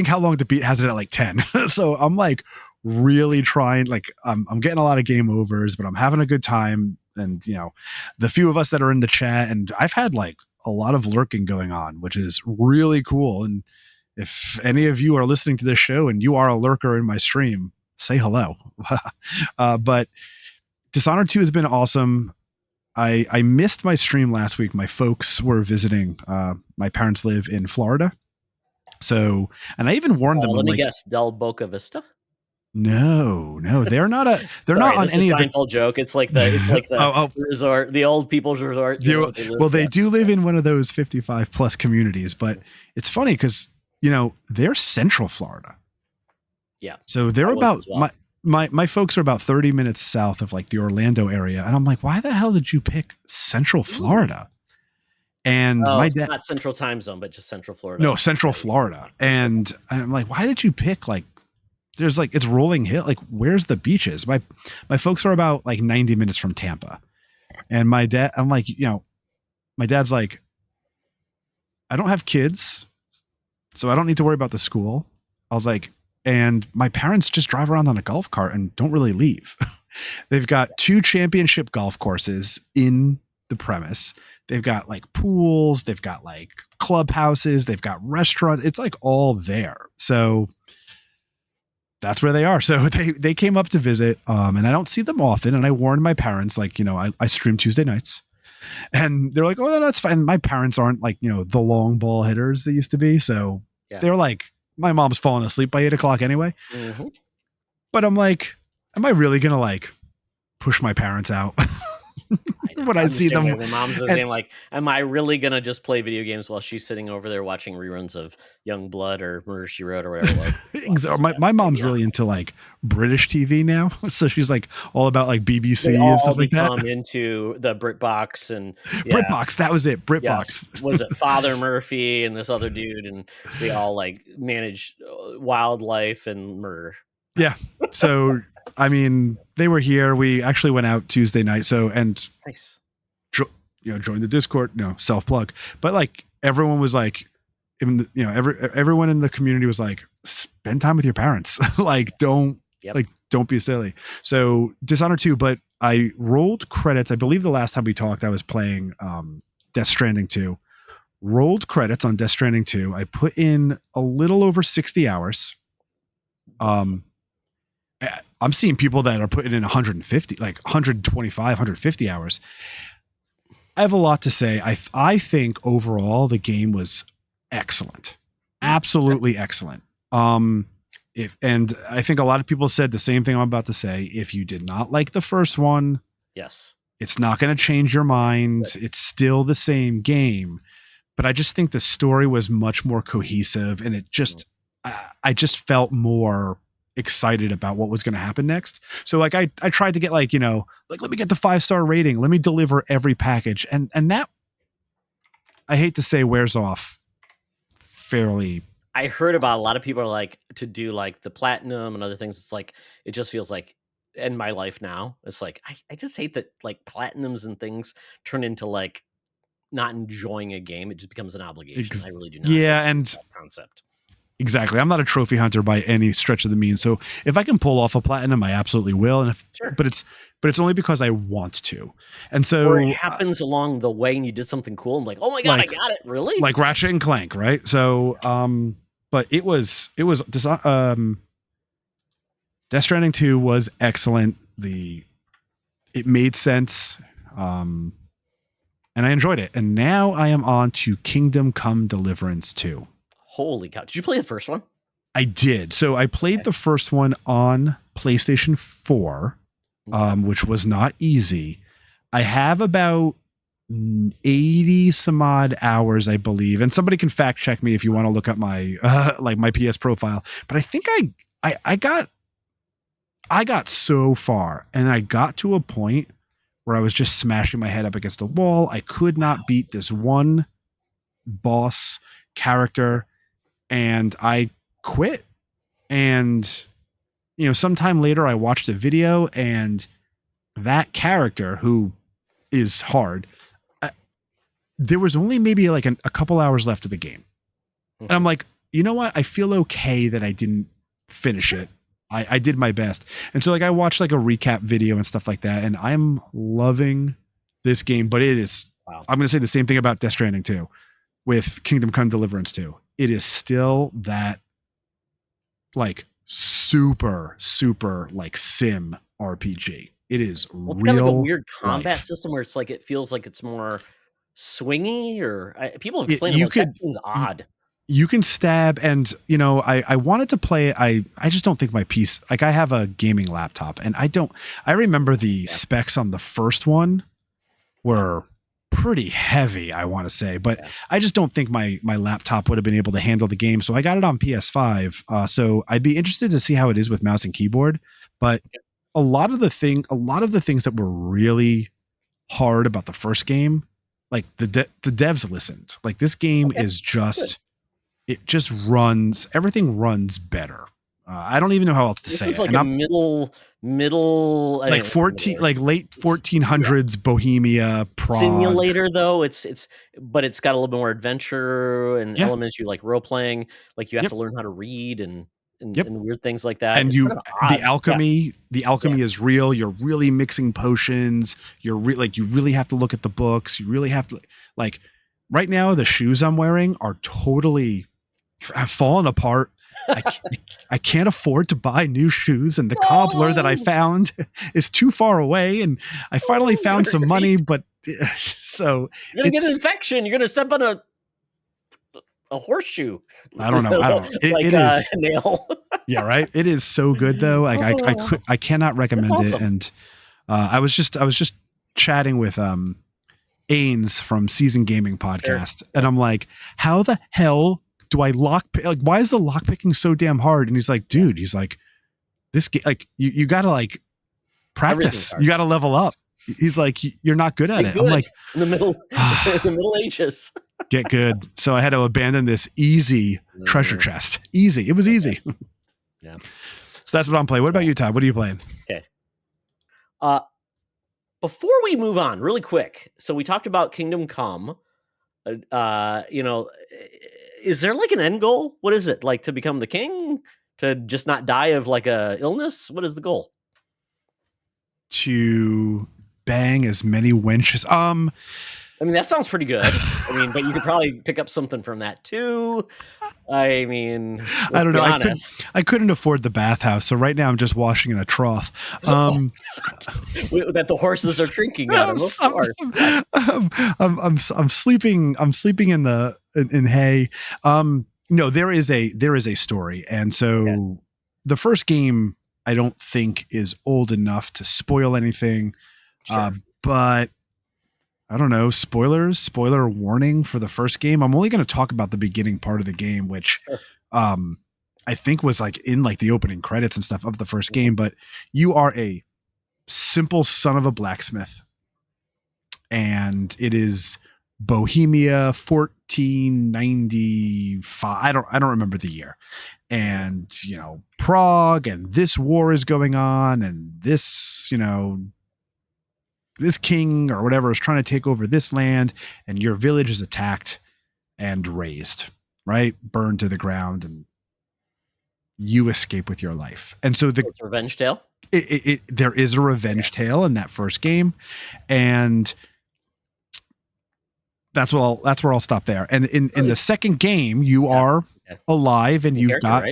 how long to beat has it at like 10. So I'm like really trying, like I'm getting a lot of game overs, but I'm having a good time. And the few of us that are in the chat, and I've had like a lot of lurking going on, which is really cool. And if any of you are listening to this show and you are a lurker in my stream, say hello. But Dishonored 2 has been awesome. I missed my stream last week. My folks were visiting. My parents live in Florida. So, and I even warned them. Let me guess, Del Boca Vista? No, they're not they're not on any of the Seinfeld joke. It's like the resort, the old people's resort. They do live in one of those 55 plus communities, but it's funny because they're Central Florida. Yeah. So they're about my folks are about 30 minutes south of like the Orlando area. And I'm like, why the hell did you pick Central Florida? And my dad, not Central Time Zone, but just Central Florida. No, Central Florida. And I'm like, why did you pick like, there's like, it's rolling hill. Like, where's the beaches? My folks are about like 90 minutes from Tampa. And my dad, I'm like, my dad's like, I don't have kids, so I don't need to worry about the school. I was like, and my parents just drive around on a golf cart and don't really leave. They've got 2 championship golf courses in the premise. They've got like pools. They've got like clubhouses. They've got restaurants. It's like all there. So that's where they are. So they came up to visit, and I don't see them often. And I warned my parents, like, I stream Tuesday nights. And they're like, oh, no, that's fine. My parents aren't like, the long ball hitters they used to be. So they're like, my mom's falling asleep by 8 o'clock anyway. Mm-hmm. But I'm like, am I really going to like push my parents out when I see them? The mom's the same, like, am I really going to just play video games while she's sitting over there watching reruns of Young Blood or Murder, She Wrote or whatever it was? My mom's really into like British TV now. So she's like all about like BBC and stuff like that. Into the BritBox and BritBox. That was it. BritBox. Yes. Was it Father Murphy and this other dude, and they all like manage wildlife and murder. Yeah. So I mean, they were here. We actually went out Tuesday night. So and nice. Join the Discord. No, self-plug. But like everyone was like, everyone in the community was like, spend time with your parents. Like don't be silly. So Dishonored 2, but I rolled credits. I believe the last time we talked, I was playing Death Stranding 2. Rolled credits on Death Stranding 2. I put in a little over 60 hours. I'm seeing people that are putting in 150, like 125, 150 hours. I have a lot to say. I think overall the game was excellent. absolutely excellent. And I think a lot of people said the same thing I'm about to say. If you did not like the first one, Yes, it's not going to change your mind. good. It's still the same game. But I just think the story was much more cohesive, and it just, I just felt more excited about what was going to happen next. So like I tried to get like, let me get the 5-star rating. Let me deliver every package. And that, I hate to say, wears off fairly. I heard about a lot of people are like to do like the platinum and other things. It's like, it just feels like in my life now, it's like, I just hate that like platinums and things turn into like not enjoying a game. It just becomes an obligation. I really do not. Yeah. Like And that concept. exactly. I'm not a trophy hunter by any stretch of the means. So if I can pull off a platinum, I absolutely will. And Sure. but it's only because I want to. And so Or it happens along the way and you did something cool. I'm like, oh my God, I got it. Really? Like Ratchet and Clank, right? So, but it was Death Stranding 2 was excellent. It made sense. And I enjoyed it. And now I am on to Kingdom Come Deliverance 2. Holy cow. Did you play the first one? I did. So I played the first one on PlayStation 4, which was not easy. I have about 80 some odd hours, I believe. And somebody can fact check me if you want to look up my like my PS profile. But I think I got so far, and I got to a point where I was just smashing my head up against a wall. I could not beat this one boss character, and I quit. And sometime later I watched a video, and that character, who is hard, there was only maybe like a couple hours left of the game. And I'm like, you know what? I feel okay that I didn't finish it. I did my best. And so like I watched like a recap video and stuff like that, and I'm loving this game. But it is, I'm going to say the same thing about Death Stranding 2 with Kingdom Come Deliverance 2. It is still that like super like sim RPG. It is Well, it's real got like a weird combat life. system where it's like it feels like it's more swingy, or people explain You like could, that seems odd. you can stab, and I wanted to play. I just don't think my piece, like I have a gaming laptop, and I remember the specs on the first one were pretty heavy, I want to say, but I just don't think my laptop would have been able to handle the game. So I got it on PS5. So I'd be interested to see how it is with mouse and keyboard. But a lot of the things that were really hard about the first game, like the devs listened. Like this game is just, it just runs, everything runs better. I don't even know how else to say it. This is like a middle, like 14, like late 1400s Bohemia Prague simulator, though. But it's got a little bit more adventure and elements. You like role playing, like you have to learn how to read and weird things like that. And the alchemy is real. You're really mixing potions. You're you really have to look at the books. You really have to, like, right now the shoes I'm wearing are totally have fallen apart. I can't afford to buy new shoes, and the cobbler that I found is too far away, and I finally found some money, but so you're gonna get an infection. You're gonna step on a horseshoe. I don't know. It is a nail. Yeah, right. It is so good though. I cannot recommend it. And I was just chatting with Ains from Season Gaming Podcast, and I'm like, how the hell do I why is the lock picking so damn hard? And he's like, dude, this game, like you gotta like practice. You gotta level up. He's like, you're not good at it. I'm like, in the middle ages. Get good. So I had to abandon this easy treasure chest. Easy. It was easy. Yeah. So that's what I'm playing. What about you, Todd? What are you playing? Okay. Before we move on, really quick. So we talked about Kingdom Come. Is there like an end goal? What is it, like to become the king? To just not die of like a illness? What is the goal? To bang as many wenches. I mean, that sounds pretty good. I mean, but you could probably pick up something from that too. I mean, I don't know. I couldn't afford the bathhouse, so right now I'm just washing in a trough. That the horses are drinking out of. Of course. I'm sleeping. I'm sleeping in hay. No, there is a story, and so the first game I don't think is old enough to spoil anything. Sure. But I don't know, spoiler warning for the first game. I'm only going to talk about the beginning part of the game, which Sure. I think was like in like the opening credits and stuff of the first game. But you are a simple son of a blacksmith, and it is Bohemia 1495. I don't remember the year. And, you know, Prague, and this war is going on, and this, you know, this king or whatever is trying to take over this land, and your village is attacked and razed, right? Burned to the ground, and you escape with your life. And so It's a revenge tale. There is a revenge tale in that first game, and that's where I'll stop there. And in the second game, you are alive, and you've got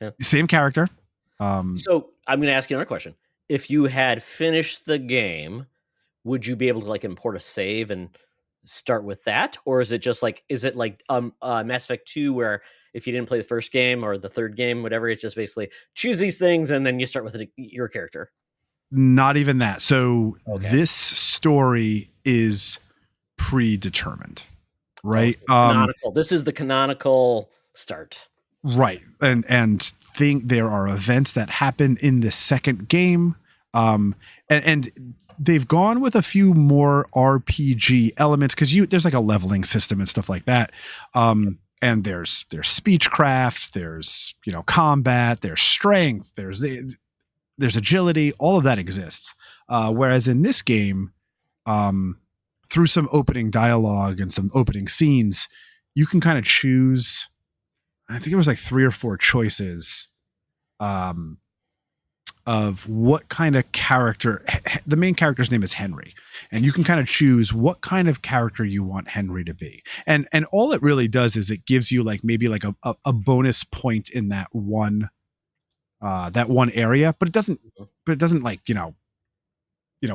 the same character. So I'm going to ask you another question. If you had finished the game, would you be able to like import a save and start with that? Or is it just like, Mass Effect 2 where if you didn't play the first game or the third game, whatever, it's just basically choose these things and then you start with your character? Not even that. So this story is predetermined, right? Canonical. This is the canonical start. Right. And think there are events that happen in the second game. And they've gone with a few more RPG elements because there's like a leveling system and stuff like that. And there's speechcraft, there's, you know, combat, there's strength, there's agility, all of that exists. Whereas in this game, through some opening dialogue and some opening scenes, you can kind of choose, I think it was like 3 or 4 choices of what kind of character. The main character's name is Henry, and you can kind of choose what kind of character you want Henry to be. And all it really does is it gives you like maybe like a bonus point in that one area, but it doesn't like, you know,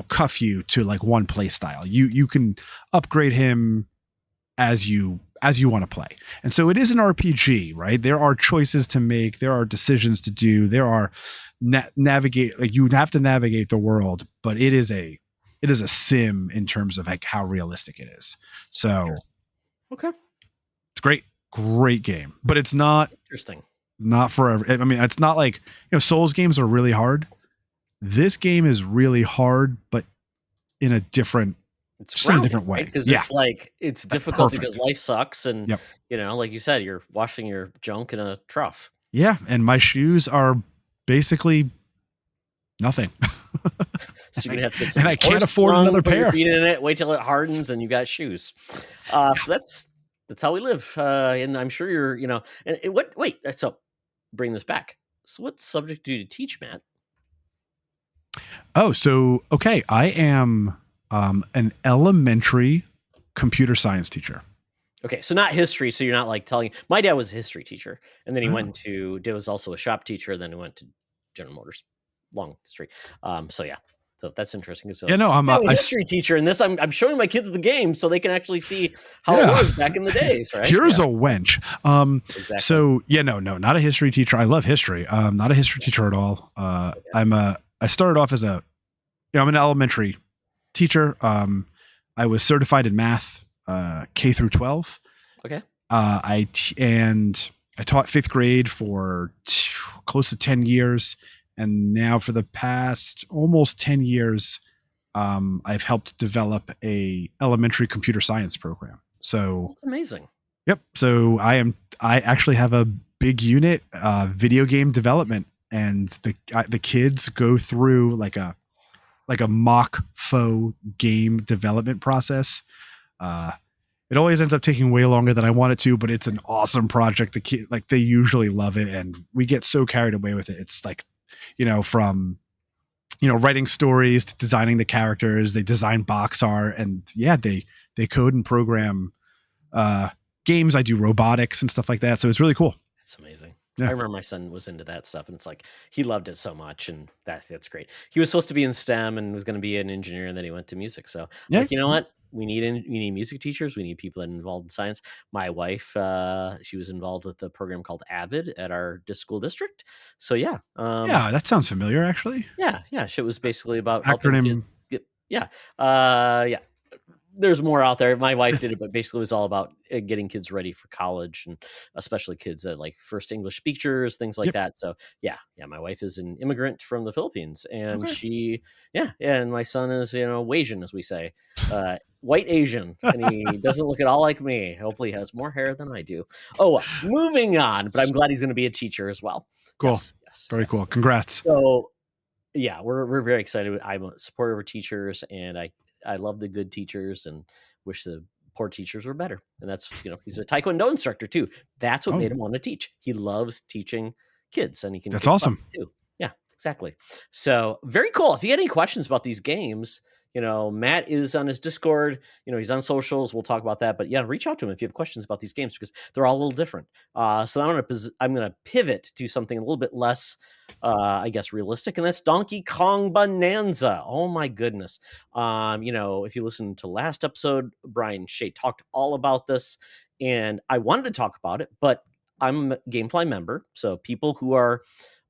cuff you to like one play style. You can upgrade him as you want to play. And so it is an RPG, right? There are choices to make, there are decisions to do, there are navigate, like you have to navigate the world, but it is a sim in terms of like how realistic it is. So okay, it's great game, but it's not interesting. Not forever. I mean, it's not like, you know, Souls games are really hard. This game is really hard, but in a different way. Right? Because it's like, it's difficult because life sucks. And, you know, like you said, you're washing your junk in a trough. Yeah. And my shoes are basically nothing. So you're going to have to get some, and I can't afford another pair. Your feet in it, wait till it hardens and you got shoes. So that's how we live. And I'm sure you're, you know, and so bring this back. So what subject do you teach, Matt? Oh, so, okay. I am an elementary computer science teacher. Okay. So not history. So you're not like telling, my dad was a history teacher, and then he was also a shop teacher. Then he went to General Motors, long history. So yeah. So that's interesting. So I'm a history teacher, and this I'm showing my kids the game so they can actually see how it was back in the days, right? Here's a wench. Exactly. So no, not a history teacher. I love history. Not a history teacher at all. I started off as I'm an elementary teacher. I was certified in math, K through 12. Okay. I taught 5th grade for close to 10 years. And now for the past almost 10 years, I've helped develop a elementary computer science program. So that's amazing. Yep. So I actually have a big unit, video game development, and the kids go through like a mock faux game development process. It always ends up taking way longer than I want it to, but it's an awesome project. The kid, like, they usually love it, and we get so carried away with it. It's like, you know, from, you know, writing stories to designing the characters, they design box art, and they code and program games. I do robotics and stuff like that. So it's really cool. That's amazing. Yeah. I remember my son was into that stuff, and it's like, he loved it so much, and that's great. He was supposed to be in STEM and was going to be an engineer, and then he went to music. So like, you know what? we need music teachers. We need people that are involved in science. My wife, she was involved with the program called AVID at our school district. So yeah, Yeah, that sounds familiar, actually. yeah. It was basically about helping Acronym. kids get, yeah, yeah. There's more out there. My wife did it, but basically it was all about getting kids ready for college, and especially kids that like first English speakers, things like Yep. that. So yeah, my wife is an immigrant from the Philippines, and Okay. she, and my son is, Asian, as we say, white Asian, and he doesn't look at all like me. Hopefully he has more hair than I do. Oh, moving on, but I'm glad he's going to be a teacher as well. Cool. Yes. Very cool. Congrats. So yeah, we're very excited. I'm a supporter of teachers, and I love the good teachers and wish the poor teachers were better. And that's, he's a Taekwondo instructor too. That's what Oh, made him want to teach. He loves teaching kids, and he can that's kick butt awesome. too. Yeah, exactly. So very cool. If you get any questions about these games, Matt is on his Discord. He's on socials. We'll talk about that. But yeah, reach out to him if you have questions about these games, because they're all a little different. So I'm gonna pivot to something a little bit less, I guess, realistic, and that's Donkey Kong Bonanza. Oh my goodness. If you listen to last episode, Brian Shea talked all about this, and I wanted to talk about it, but I'm a Gamefly member, so people who are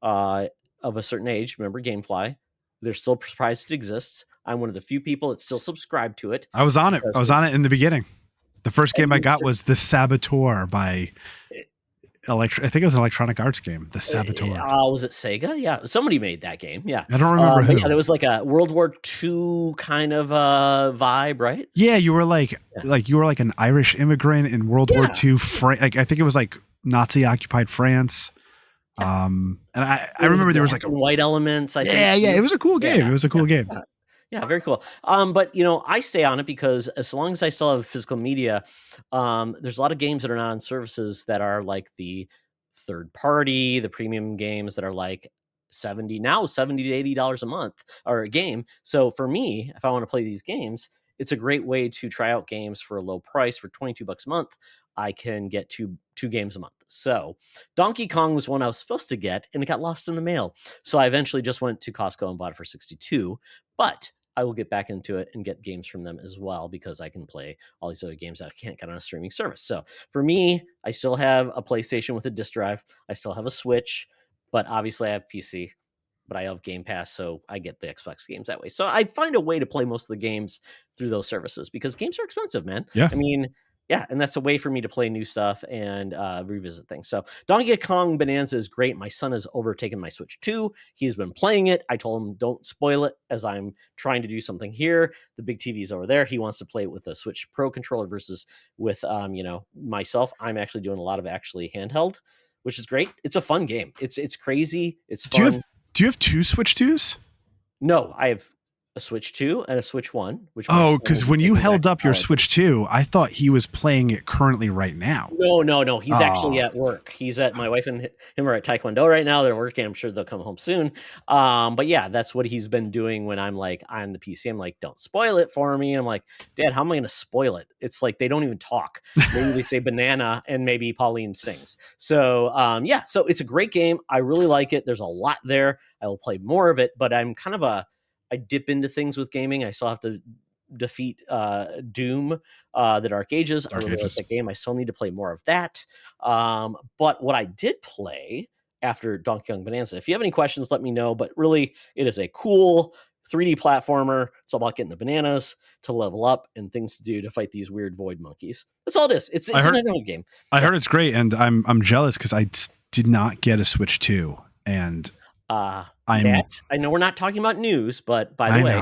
of a certain age remember Gamefly. They're still surprised it exists. I'm one of the few people that still subscribe to it. I was on it. I was on it in the beginning. The first game I got was The Saboteur by I think it was an Electronic Arts game. The Saboteur. Was it Sega? Yeah, somebody made that game. Yeah, I don't remember who. Yeah, there was like a World War II kind of vibe, right? Yeah, you were like you were like an Irish immigrant in World War II. Like I think it was like Nazi occupied France. Yeah. And I remember there was like white elements. I think. Yeah, it was a cool game. Yeah, it was a cool game. Yeah, very cool. But I stay on it because as long as I still have physical media, there's a lot of games that are not on services that are like the third party, the premium games that are like $70 to $80 a month or a game. So for me, if I want to play these games, it's a great way to try out games for a low price. For $22 a month, I can get two games a month. So Donkey Kong was one I was supposed to get, and it got lost in the mail. So I eventually just went to Costco and bought it for $62. But I will get back into it and get games from them as well, because I can play all these other games that I can't get on a streaming service. So for me, I still have a PlayStation with a disc drive. I still have a Switch, but obviously I have PC. But I have Game Pass, so I get the Xbox games that way. So I find a way to play most of the games through those services, because games are expensive, man. Yeah. I mean, yeah, and that's a way for me to play new stuff and revisit things. So Donkey Kong Bonanza is great. My son has overtaken my Switch 2. He's been playing it. I told him don't spoil it, as I'm trying to do something here. The big TV's over there. He wants to play it with a Switch Pro controller versus with myself. I'm actually doing a lot of handheld, which is great. It's a fun game. It's crazy. It's fun. Do you have two Switch 2s? No, I have a Switch 2 and a Switch 1. Because when you held up your Switch 2, I thought he was playing it currently right now. No. He's actually at work. He's at, my wife and him are at Taekwondo right now. They're working. I'm sure they'll come home soon. But yeah, that's what he's been doing when I'm like on the PC. I'm like, don't spoil it for me. And I'm like, Dad, how am I going to spoil it? It's like they don't even talk. Maybe they say banana and maybe Pauline sings. So so it's a great game. I really like it. There's a lot there. I will play more of it, but I'm kind of I dip into things with gaming. I still have to defeat Doom, the Dark Ages. I really like that game. I still need to play more of that. But what I did play after Donkey Kong Bonanza, if you have any questions, let me know. But really, it is a cool 3D platformer. It's all about getting the bananas to level up and things to do to fight these weird void monkeys. That's all it is. It's an adult game. I heard it's great, and I'm jealous because I did not get a Switch 2, and I know we're not talking about news, but by the way,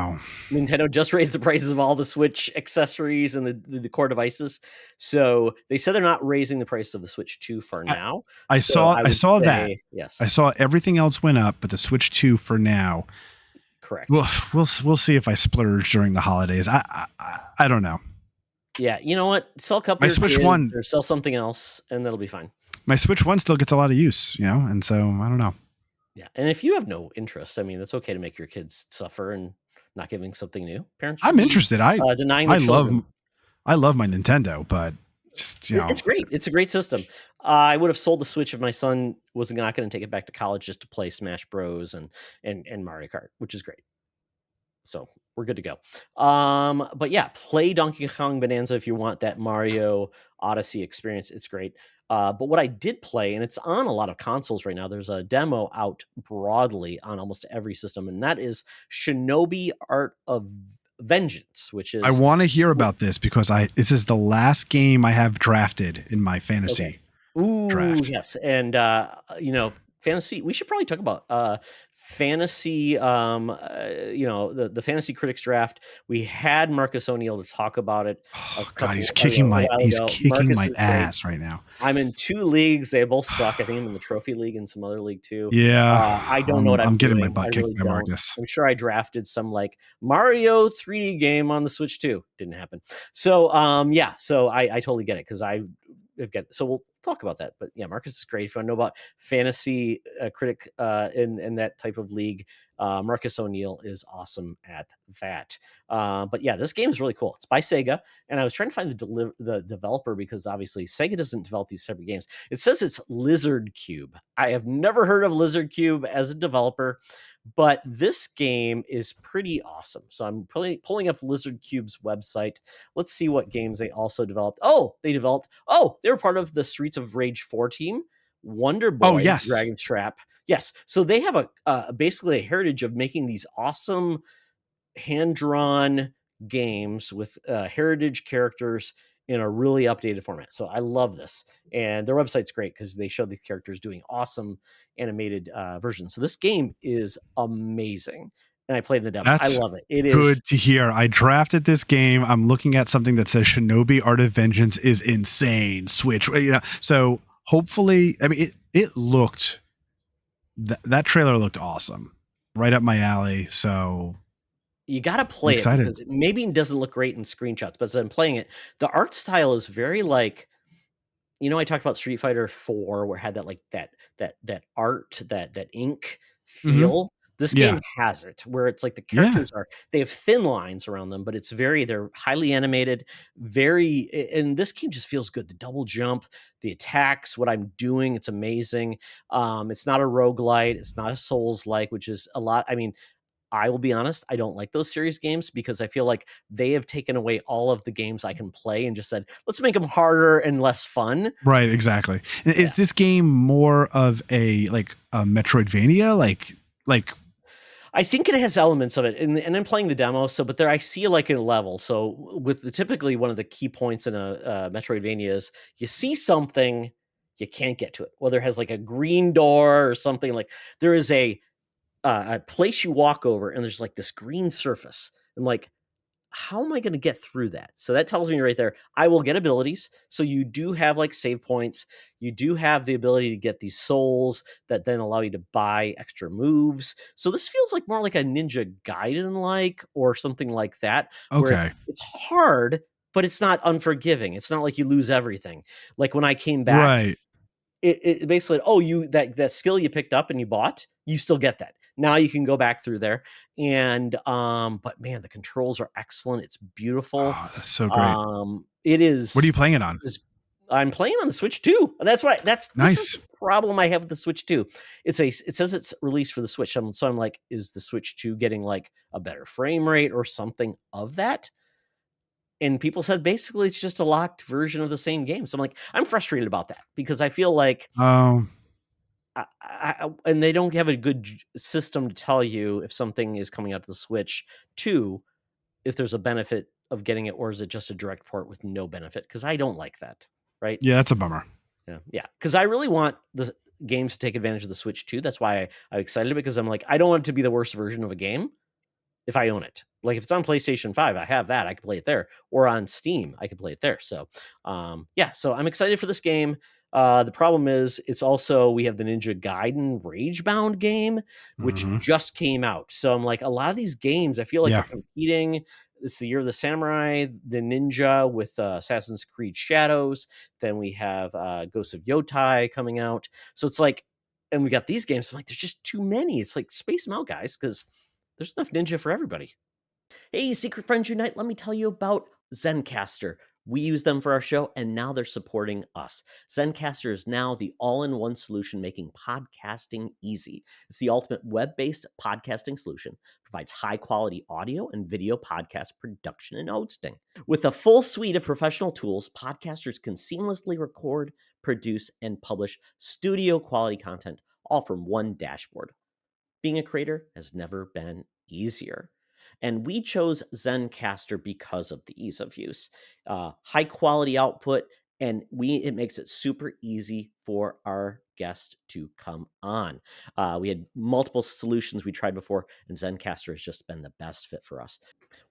Nintendo just raised the prices of all the Switch accessories and the core devices. So they said they're not raising the price of the Switch 2 for now. I saw that. Yes, I saw everything else went up, but the Switch 2 for now. Correct. We'll see if I splurge during the holidays. I don't know. Yeah, you know what? Sell a couple. My Switch 1 or sell something else, and that'll be fine. My Switch 1 still gets a lot of use, and so I don't know. Yeah, and if you have no interest, I mean, that's okay to make your kids suffer and not giving something new. Parents, I'm interested. Denying I love my Nintendo, but just it's great. It's a great system. I would have sold the Switch if my son was not going to take it back to college just to play Smash Bros and Mario Kart, which is great. So we're good to go. But yeah, play Donkey Kong Bonanza if you want that Mario Odyssey experience. It's great. But what I did play, and it's on a lot of consoles right now, there's a demo out broadly on almost every system, and that is Shinobi Art of Vengeance, which I is want to hear about this because this is the last game I have drafted in my okay. fantasy Ooh, draft. yes, and fantasy. We should probably talk about fantasy. The fantasy critics draft. We had Marcus O'Neill to talk about it Oh God, he's kicking a my while he's ago. kicking Marcus my is great. ass right now. I'm in 2 leagues. They both suck. I think I'm in the trophy league and some other league too. Yeah, I don't know what I'm I'm getting my doing. I butt kicked really by don't. Marcus. I'm sure I drafted some like Mario 3D game on the Switch too. Didn't happen. So yeah, so I totally get it because I have got. So we'll talk about that. But yeah, Marcus is great. If you want to know about fantasy critic in that type of league, Marcus O'Neill is awesome at that. But yeah, this game is really cool. It's by Sega, and I was trying to find the developer because obviously Sega doesn't develop these type of games. It says it's Lizard Cube. I have never heard of Lizard Cube as a developer, but this game is pretty awesome. So I'm pulling up Lizard Cube's website. Let's see what games they also developed. They were part of the Streets of Rage 4 team. Wonder Oh Boy, yes, Dragon's Trap. Yes. So they have basically a heritage of making these awesome hand-drawn games with heritage characters in a really updated format. So I love this, and their website's great because they show the characters doing awesome animated versions. So this game is amazing, and I played the demo. I that's love it. It is. good to hear. I drafted this game. I'm looking at something that says Shinobi Art of Vengeance is insane. Switch, so hopefully, I mean, it looked that trailer looked awesome, right up my alley. So You got to I'm play it excited. because it maybe doesn't look great in screenshots, but as I'm playing it, the art style is very like, I talked about Street Fighter 4 where it had that like that art, that ink Mhm. feel. This Yeah, game has it where it's like the yeah. characters they have thin lines around them, but they're highly animated, and this game just feels good. The double jump, the attacks, what I'm doing, it's amazing. It's not a roguelite, it's not a Souls like, which is a lot. I mean, I will be honest, I don't like those series games because I feel like they have taken away all of the games I can play and just said, let's make them harder and less fun. Right, exactly. Yeah. Is this game more of a Metroidvania? Like I think it has elements of it, and I'm playing the demo. So, but there I see like a level. So, typically one of the key points in a Metroidvania is you see something, you can't get to it. Whether it has like a green door or something like there is a place you walk over, and there's like this green surface, and like how am I going to get through that? So that tells me right there, I will get abilities. So you do have like save points. You do have the ability to get these souls that then allow you to buy extra moves. So this feels like more like a Ninja Gaiden like or something like that, where okay. it's hard, but it's not unforgiving. It's not like you lose everything. Like when I came back, Right. it basically, you that skill you picked up and you bought, you still get that. Now you can go back through there, and but man, the controls are excellent. It's beautiful. Oh, that's so great. It What are is. you playing it on? I'm playing on the Switch too. That's why. This is Nice. the problem I have with the Switch too. It says it's released for the Switch. So I'm like, is the Switch 2 getting like a better frame rate or something of that? And people said basically it's just a locked version of the same game. So I'm like, I'm frustrated about that because I feel like Oh, and they don't have a good system to tell you if something is coming out to the Switch 2, if there's a benefit of getting it, or is it just a direct port with no benefit? Because I don't like that, right? yeah, that's a bummer. Yeah. Because I really want the games to take advantage of the Switch 2. That's why I'm excited, because I'm like, I don't want it to be the worst version of a game if I own it. Like if it's on PlayStation 5, I have that. I can play it there. Or on Steam, I can play it there. So yeah, so I'm excited for this game. The problem is we have the Ninja Gaiden Ragebound game, which Mhm. just came out. So I'm like, a lot of these games, I feel like Yeah. they're competing. It's the year of the samurai, the ninja with Assassin's Creed Shadows. Then we have Ghosts of Yotai coming out. So it's like, and we got these games. I'm like, there's just too many. It's like, space them out, guys, because there's enough ninja for everybody. Hey, Secret Friends Unite, let me tell you about Zencaster. We use them for our show, and now they're supporting us. Zencaster is now the all-in-one solution making podcasting easy. It's the ultimate web-based podcasting solution. Provides high-quality audio and video podcast production and hosting. With a full suite of professional tools, podcasters can seamlessly record, produce, and publish studio-quality content, all from one dashboard. Being a creator has never been easier. And we chose Zencaster because of the ease of use, high quality output, and it makes it super easy for our guests to come on. We had multiple solutions we tried before, and Zencaster has just been the best fit for us.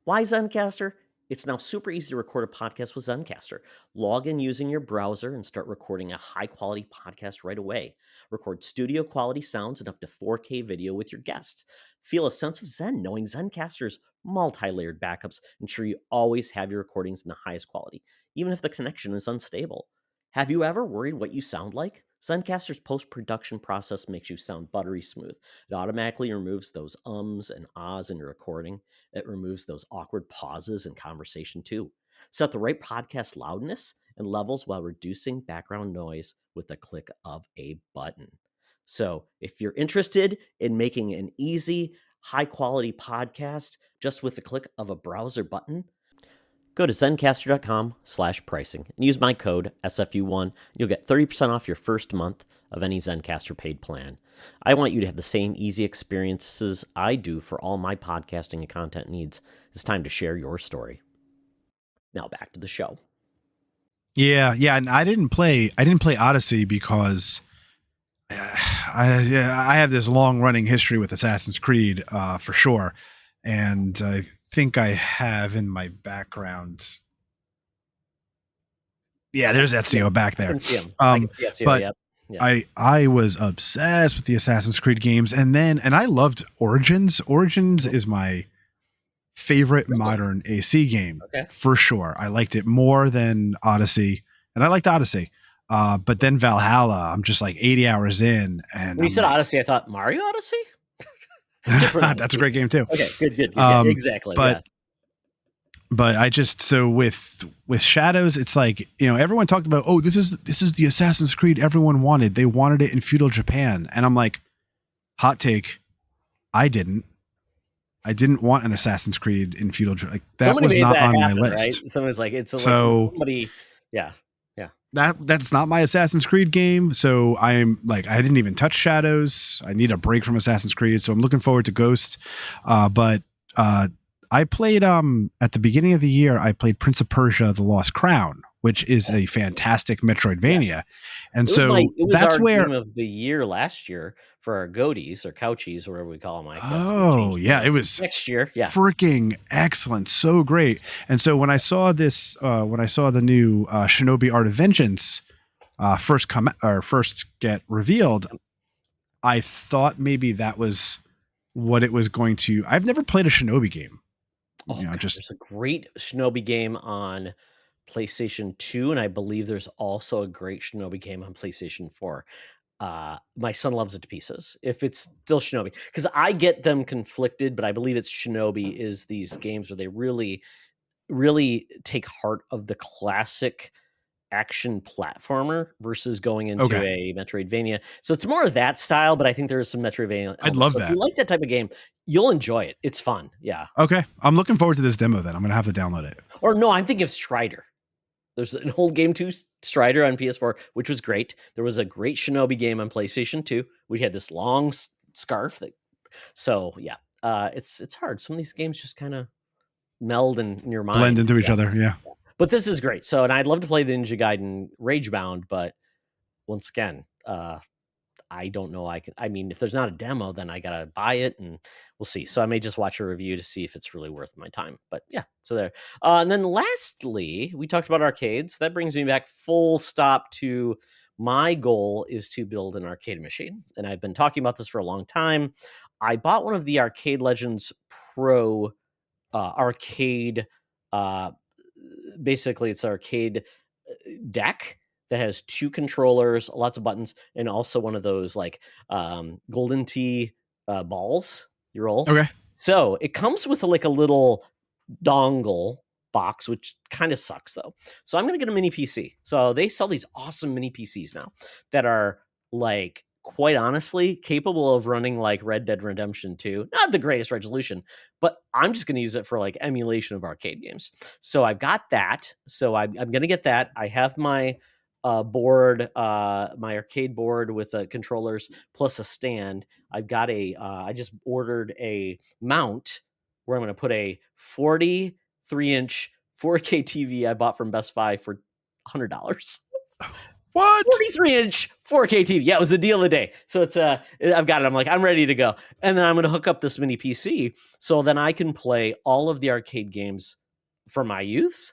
Why Zencaster? It's now super easy to record a podcast with Zencaster. Log in using your browser and start recording a high quality podcast right away. Record studio quality sounds and up to 4K video with your guests. Feel a sense of zen knowing Zencaster's multi-layered backups ensure you always have your recordings in the highest quality, even if the connection is unstable. Have you ever worried what you sound like? Zencaster's post-production process makes you sound buttery smooth. It automatically removes those ums and ahs in your recording. It removes those awkward pauses in conversation too. Set the right podcast loudness and levels while reducing background noise with the click of a button. So if you're interested in making an easy, high-quality podcast just with the click of a browser button, go to Zencaster.com/pricing and use my code SFU1. You'll get 30% off your first month of any Zencaster paid plan. I want you to have the same easy experiences I do for all my podcasting and content needs. It's time to share your story. Now back to the show. Yeah, and I didn't play Odyssey because I have this long running history with Assassin's Creed for sure, and I think I have in my background. Yeah, there's Ezio back there. I can see him. I can see Ezio. But yep. Yeah. I was obsessed with the Assassin's Creed games, and I loved Origins. Origins is my favorite modern AC game for sure. I liked it more than Odyssey, and I liked Odyssey. But then Valhalla, I'm just like 80 hours in, and when you said Odyssey, I thought Mario Odyssey. That's a great game too. Okay, good. Yeah, exactly. But I just, so with Shadows, it's like, everyone talked about, oh, this is the Assassin's Creed everyone wanted. They wanted it in feudal Japan, and I'm like, hot take, I didn't want an Assassin's Creed in feudal Japan. Like that somebody was not that on happen, my list. Right? Somebody's like, somebody, yeah. That's not my Assassin's Creed game. So I'm like, I didn't even touch Shadows. I need a break from Assassin's Creed. So I'm looking forward to Ghost. But I played at the beginning of the year, I played Prince of Persia: The Lost Crown, which is a fantastic Metroidvania. Yes. And that's our where game of the year last year for our goaties or couchies, or whatever we call them. It was next year. Yeah, freaking excellent, so great. And so when I saw this, when I saw the new Shinobi Art of Vengeance first get revealed, I thought maybe that was what it was going to. I've never played a Shinobi game. There's a great Shinobi game on PlayStation 2, and I believe there's also a great Shinobi game on PlayStation 4. My son loves it to pieces. If it's still Shinobi, because I get them conflicted, but I believe it's Shinobi is these games where they really, really take heart of the classic action platformer versus going into a Metroidvania. So it's more of that style, but I think there is some Metroidvania. I'd love that. If you like that type of game, you'll enjoy it. It's fun. Yeah. Okay. I'm looking forward to this demo then. I'm going to have to download it. Or no, I'm thinking of Strider. There's an old game too, Strider on PS4, which was great. There was a great Shinobi game on PlayStation 2. We had this long scarf it's hard. Some of these games just kind of meld in your mind. Blend into each other. Yeah. But this is great. So, and I'd love to play the Ninja Gaiden Ragebound, but once again, I don't know. If there's not a demo, then I got to buy it and we'll see. So I may just watch a review to see if it's really worth my time, but yeah, so there. And then lastly, we talked about arcades. That brings me back full stop to my goal is to build an arcade machine. And I've been talking about this for a long time. I bought one of the Arcade Legends Pro arcade, basically it's arcade deck that has two controllers, lots of buttons, and also one of those like golden tee balls you roll. Okay. So it comes with like a little dongle box, which kind of sucks though. So I'm going to get a mini PC. So they sell these awesome mini PCs now that are like, quite honestly, capable of running like Red Dead Redemption 2. Not the greatest resolution, but I'm just going to use it for like emulation of arcade games. So I've got that. So I'm going to get that. I have my board, my arcade board with controllers plus a stand. I've got I just ordered a mount where I'm going to put a 43-inch 4K TV I bought from Best Buy for $100. What? 43-inch 4K TV. Yeah, it was the deal of the day. So it's I've got it. I'm like, I'm ready to go. And then I'm going to hook up this mini PC so then I can play all of the arcade games from my youth,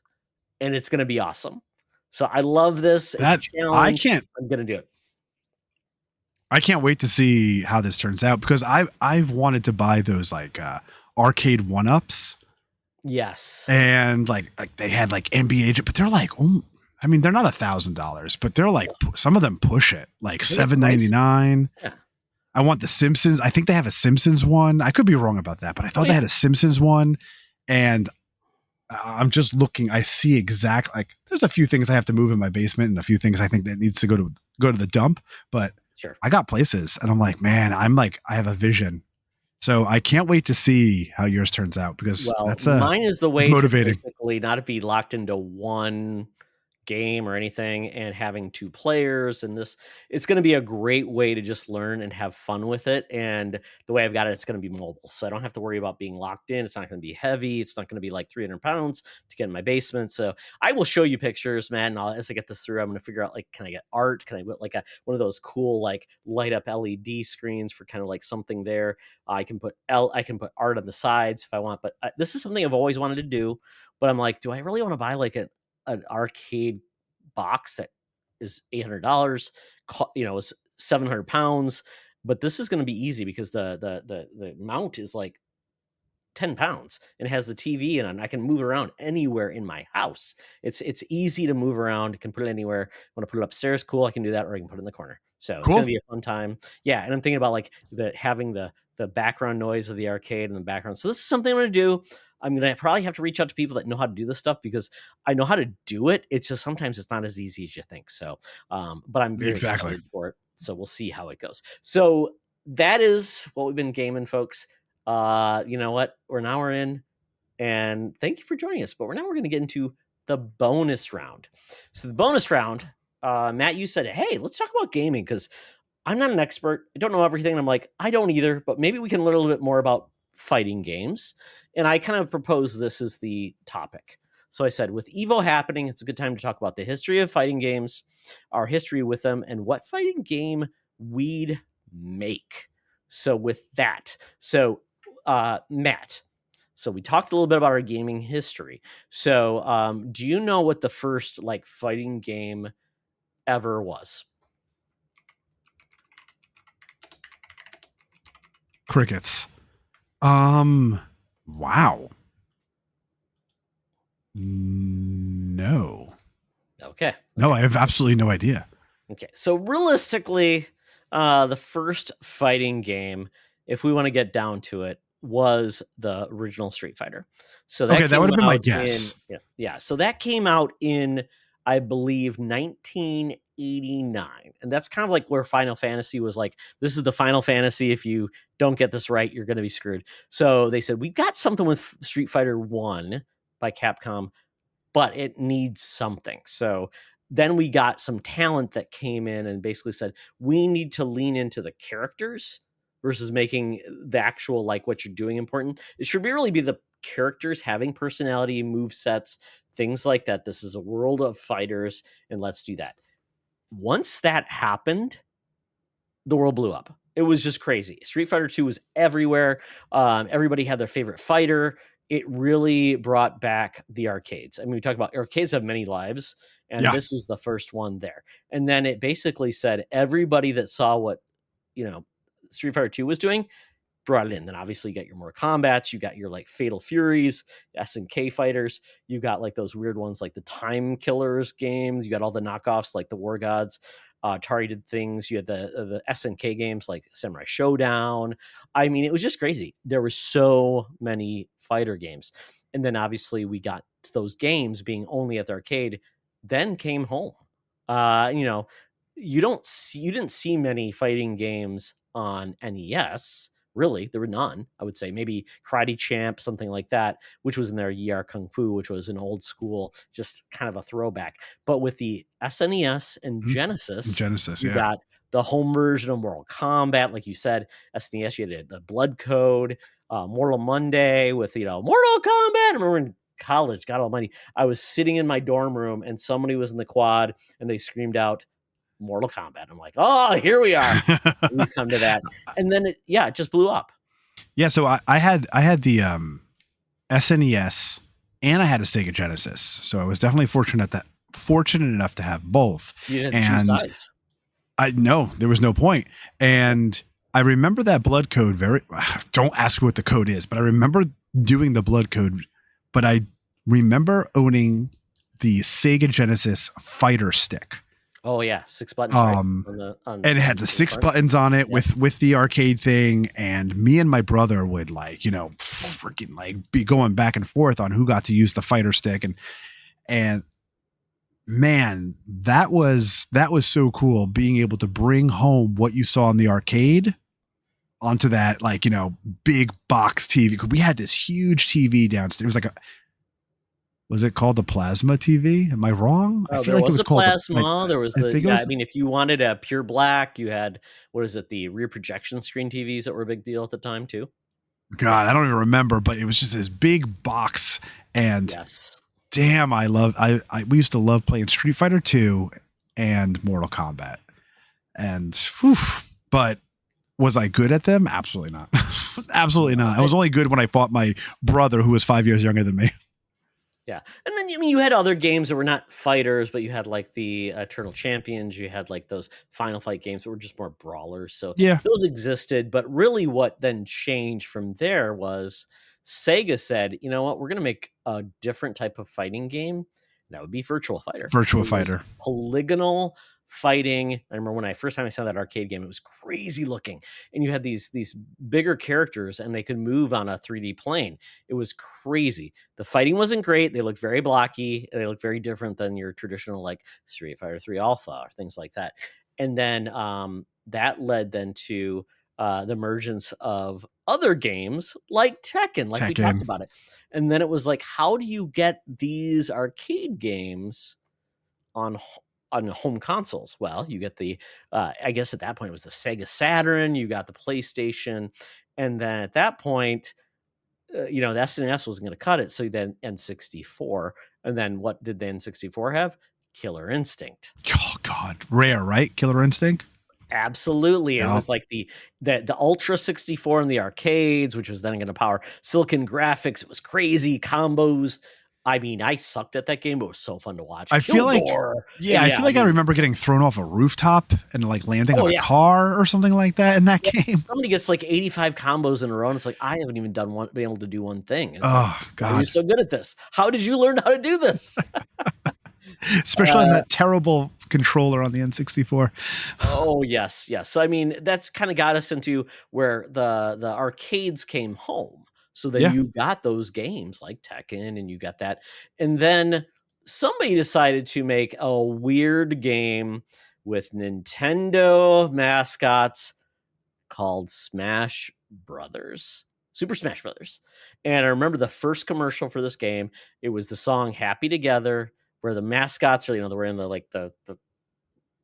and it's going to be awesome. So I love this. It's a challenge. I'm going to do it. I can't wait to see how this turns out because I've wanted to buy those like arcade 1-ups. Yes. And like they had like NBA, but they're like, I mean, they're not $1,000, but they're like some of them push it like $799. Yeah. I want the Simpsons. I think they have a Simpsons one. I could be wrong about that, but I thought they had a Simpsons one. And I'm just looking. I see like there's a few things I have to move in my basement and a few things I think that needs to go to the dump. But sure, I got places, and I'm like, man, I have a vision. So I can't wait to see how yours turns out because mine is the way motivating. To basically not be locked into one game or anything and having 2 players, and it's going to be a great way to just learn and have fun with it. And the way I've got it, it's going to be mobile, so I don't have to worry about being locked in. It's not going to be heavy. It's not going to be like 300 pounds to get in my basement. So I will show you pictures, man, and as I get this through, I'm going to figure out, like, can I get art? Can I put like one of those cool like light up LED screens for kind of like something there? I can put art on the sides if I want, but this is something I've always wanted to do. But I'm like, do I really want to buy like an arcade box that is $800? Is 700 pounds. But this is going to be easy because the mount is like 10 pounds and it has the TV in it, and I can move around anywhere in my house. It's easy to move around. I can put it anywhere. I want to put it upstairs, cool, I can do that, or I can put it in the corner. So cool. It's gonna be a fun time. Yeah, and I'm thinking about like having the background noise of the arcade in the background. So this is something I'm gonna do. I'm gonna probably have to reach out to people that know how to do this stuff because I know how to do it. It's just sometimes it's not as easy as you think. So but I'm very excited for it. So we'll see how it goes. So that is what we've been gaming, folks. You know what? We're an hour in, and thank you for joining us. But we're going to get into the bonus round. So the bonus round, Matt, you said, hey, let's talk about gaming because I'm not an expert. I don't know everything. And I'm like, I don't either, but maybe we can learn a little bit more about fighting games. And I kind of proposed this as the topic. So I said, with Evo happening, it's a good time to talk about the history of fighting games, our history with them, and what fighting game we'd make. So with that, Matt, so we talked a little bit about our gaming history. So do you know what the first like fighting game ever was? Crickets. Wow. No. Okay. No, I have absolutely no idea. Okay. So realistically, the first fighting game, if we want to get down to it, was the original Street Fighter. So that would have been my guess. Yeah. So that came out in, I believe, 1989. And that's kind of like where Final Fantasy was like, this is the Final Fantasy. If you don't get this right, you're going to be screwed. So they said, we've got something with Street Fighter 1 by Capcom, but it needs something. So then we got some talent that came in and basically said, we need to lean into the characters versus making the actual, like, what you're doing important. It should really be the characters having personality, move sets, things like that. This is a world of fighters, and let's do that. Once that happened, the world blew up. It was just crazy. Street Fighter 2 was everywhere. Everybody had their favorite fighter. It really brought back the arcades. I mean, we talk about arcades have many lives, and this was the first one there. And then it basically said everybody that saw what, Street Fighter 2 was doing, brought it in. Then obviously you got your Mortal Kombats, you got your like Fatal Furies, SNK fighters, you got like those weird ones like the Time Killers games, you got all the knockoffs like the War Gods. Atari did things. You had the SNK games like Samurai Showdown. I mean, it was just crazy. There were so many fighter games. And then obviously we got those games being only at the arcade, then came home. You know, you didn't see many fighting games on NES. Really, there were none. I would say maybe Karate Champ, something like that, which was in there. Yar Kung Fu, which was an old school, just kind of a throwback. But with the SNES and Genesis, you yeah. got the home version of Mortal Kombat, like you said. SNES, you had the Blood Code, Mortal Monday with Mortal Kombat. I remember in college, God Almighty, I was sitting in my dorm room and somebody was in the quad and they screamed out Mortal Kombat. I'm like, oh, here we are. We've come to that, and then it just blew up. Yeah, so I had the SNES and I had a Sega Genesis, so I was definitely fortunate enough to have both. You didn't and choose sides. there was no point. And I remember that Blood Code don't ask me what the code is, but I remember doing the Blood Code. But I remember owning the Sega Genesis fighter stick. Oh yeah, 6 buttons. Right? And it had the 6 buttons on it with the arcade thing. And me and my brother would freaking be going back and forth on who got to use the fighter stick. And man, that was so cool, being able to bring home what you saw in the arcade onto that big box TV. We had this huge TV downstairs. It was was it called the plasma TV? Am I wrong? Oh, I feel like it was called plasma. There was I mean, if you wanted a pure black, you had the rear projection screen TVs that were a big deal at the time too. God, I don't even remember, but it was just this big box. And yes, damn, we used to love playing Street Fighter 2 and Mortal Kombat. And but was I good at them? Absolutely not. Absolutely not. I was only good when I fought my brother, who was 5 years younger than me. Yeah. And then, I mean, you had other games that were not fighters, but you had like the Eternal Champions. You had like those Final Fight games that were just more brawlers. So yeah, those existed. But really what then changed from there was Sega said, you know what, we're going to make a different type of fighting game. That would be Virtual Fighter. Virtual Fighter. Polygonal fighting. I remember when first time I saw that arcade game, it was crazy looking, and you had these bigger characters and they could move on a 3D plane. It was crazy. The fighting wasn't great. They looked very blocky. They looked very different than your traditional like Street Fighter 3 Alpha or things like that. And then that led then to the emergence of other games like Tekken, we talked about it. And then it was like, how do you get these arcade games on home consoles? Well, you get the I guess at that point it was the Sega Saturn, you got the PlayStation, and then at that point the SNES wasn't going to cut it, so then N64. And then what did the N64 have? Killer Instinct. Oh God, Rare, right? Killer Instinct. Absolutely. It was like the Ultra 64 in the arcades, which was then going to power Silicon Graphics. It was crazy combos. I mean, I sucked at that game, but it was so fun to watch. I feel like I remember getting thrown off a rooftop and landing on a car or something like that in that game. Somebody gets 85 combos in a row, and it's like, I haven't even been able to do one thing. And oh God, you're so good at this. How did you learn how to do this? Especially on that terrible controller on the N64. Oh yes. So I mean, that's kind of got us into where the arcades came home. So then you got those games like Tekken, and you got that. And then somebody decided to make a weird game with Nintendo mascots called Smash Brothers, Super Smash Brothers. And I remember the first commercial for this game. It was the song "Happy Together," where the mascots are, they were in the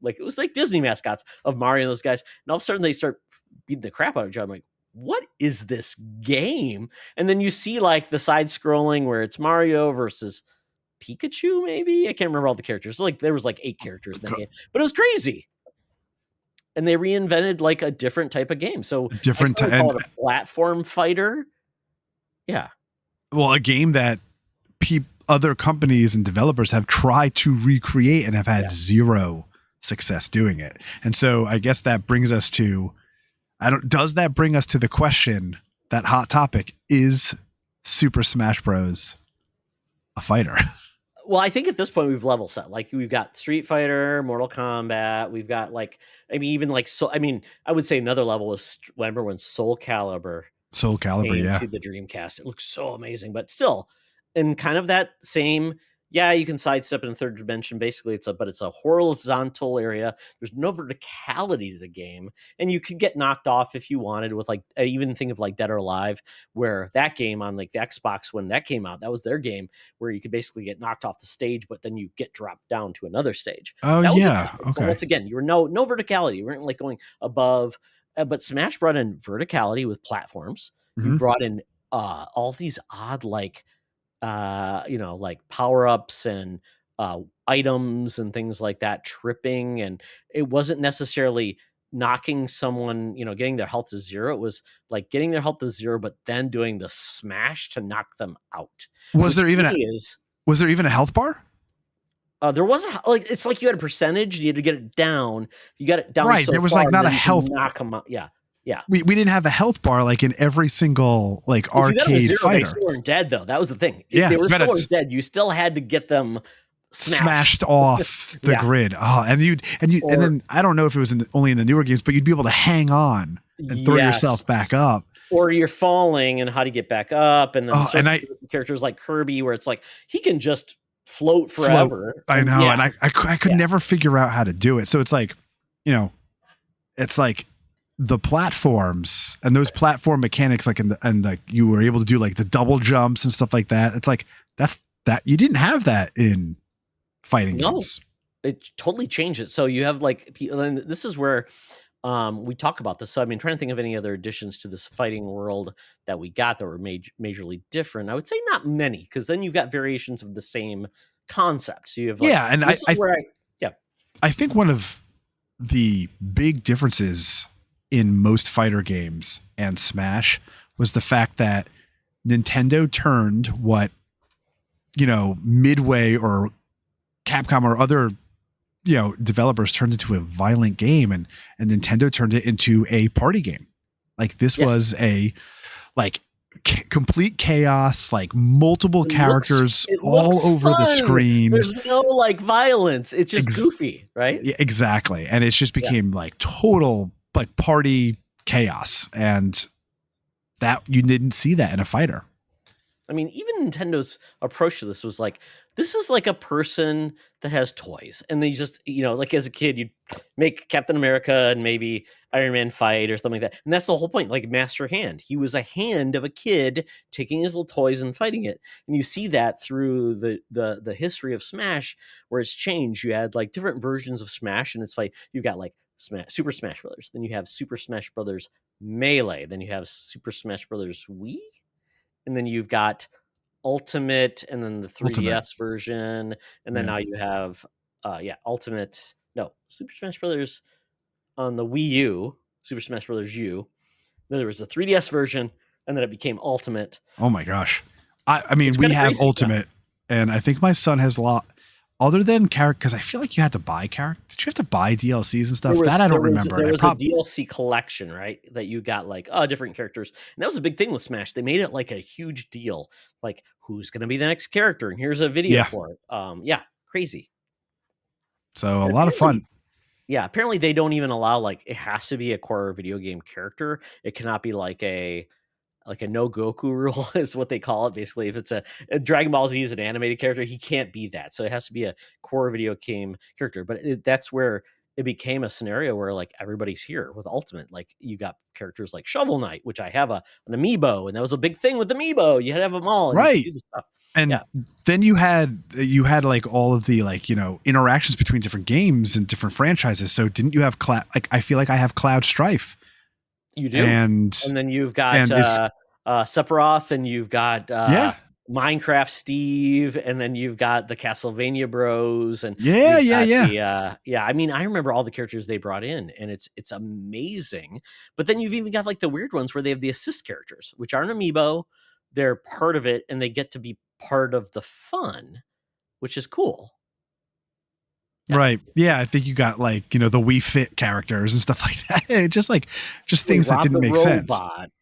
it was like Disney mascots of Mario and those guys. And all of a sudden they start beating the crap out of each other. I'm like, what is this game? And then you see like the side scrolling where it's Mario versus Pikachu, maybe? I can't remember all the characters. There was 8 characters in that game, but it was crazy. And they reinvented like a different type of game. So different call it a platform fighter. Yeah. Well, a game that other companies and developers have tried to recreate and have had zero success doing it. And so I guess that brings us to does that bring us to the question, that hot topic, is Super Smash Bros. A fighter? Well, I think at this point we've level set. We've got Street Fighter, Mortal Kombat. We've got I would say another level was remember when Soul Calibur came to the Dreamcast. It looks so amazing, but still, and kind of that same, yeah, you can sidestep in the third dimension. Basically, it's a horizontal area. There's no verticality to the game, and you could get knocked off if you wanted. With like, I even think of like Dead or Alive, where that game on like the Xbox when that came out, that was their game where you could basically get knocked off the stage, but then you get dropped down to another stage. Oh That was yeah, interesting. But okay. once again, you were no verticality. You weren't like going above. But Smash brought in verticality with platforms. You Mhm. brought in all these odd like like power-ups and items and things like that, tripping, and it wasn't necessarily knocking someone, getting their health to zero. It was like getting their health to zero, but then doing the smash to knock them out. Was Which there to even me is was there even a health bar? there was like, it's like you had a percentage, you had to get it down. You got it down Right, so there was far, like and not a then you can health. knock them out. Yeah, yeah. We didn't have a health bar like in every single like If you got them to arcade zero, they fighter. still weren't dead, though. That was the thing. Yeah, They were you gotta still dead. You still had to get them smashed. smashed off the Yeah. grid. Oh, and then I don't know if it was only in the newer games, but you'd be able to hang on and throw yourself back up. Or you're falling and how to get back up, and then certain characters like Kirby, where it's like he can just float forever. I know, and I could never figure out how to do it. So it's like, it's like the platforms and those platform mechanics, like and like you were able to do like the double jumps and stuff like that. It's like that you didn't have that in fighting games. It totally changed it. So you have like, and this is where we talk about this. So I mean, trying to think of any other additions to this fighting world that we got that were majorly different. I would say not many, because then you've got variations of the same concept. So you have like, and I think one of the big differences in most fighter games and Smash was the fact that Nintendo turned what, Midway or Capcom or other, developers turned into a violent game, and Nintendo turned it into a party game. Like this was a like complete chaos, like multiple characters all over the screen. There's no like violence. It's just goofy, right? Yeah, exactly. And it just became like total like party chaos, and that you didn't see that in a fighter. I mean, even Nintendo's approach to this was like, this is like a person that has toys, and they just, like as a kid, you'd make Captain America and maybe Iron Man fight or something like that. And that's the whole point. Like Master Hand, he was a hand of a kid taking his little toys and fighting it. And you see that through the history of Smash, where it's changed. You had like different versions of Smash, and it's like, you've got like Super Smash Brothers. Then you have Super Smash Brothers Melee. Then you have Super Smash Brothers Wii. And then you've got Ultimate, and then the 3DS version, and then now you have Ultimate. No, Super Smash Brothers on the Wii U, Super Smash Brothers U. Then there was a 3DS version, and then it became Ultimate. Oh my gosh. I mean, we have Ultimate, and I think my son has a lot. Other than character, because I feel like you had to buy character. Did you have to buy DLCs and stuff? I don't remember. There was a DLC collection, right? That you got like different characters. And that was a big thing with Smash. They made it like a huge deal. Like, who's going to be the next character? And here's a video for it. Crazy. So a lot of fun. Yeah, apparently they don't even allow like, it has to be a core video game character. It cannot be like a no Goku rule is what they call it. Basically, if it's a Dragon Ball Z is an animated character, he can't be that. So it has to be a core video game character. But that's where it became a scenario where like everybody's here with Ultimate. Like you got characters like Shovel Knight, which I have an amiibo, and that was a big thing with Amiibo. You had to have them all, and right? And then you had like all of the like interactions between different games and different franchises. So didn't you have I feel like I have Cloud Strife. You do, and then you've got Sephiroth, and you've got Minecraft Steve, and then you've got the Castlevania Bros, and I mean, I remember all the characters they brought in, and it's amazing. But then you've even got like the weird ones where they have the assist characters, which aren't amiibo. They're part of it, and they get to be part of the fun, which is cool. Right. Yeah. I think you got like, the Wii Fit characters and stuff like that. Just things that didn't make sense.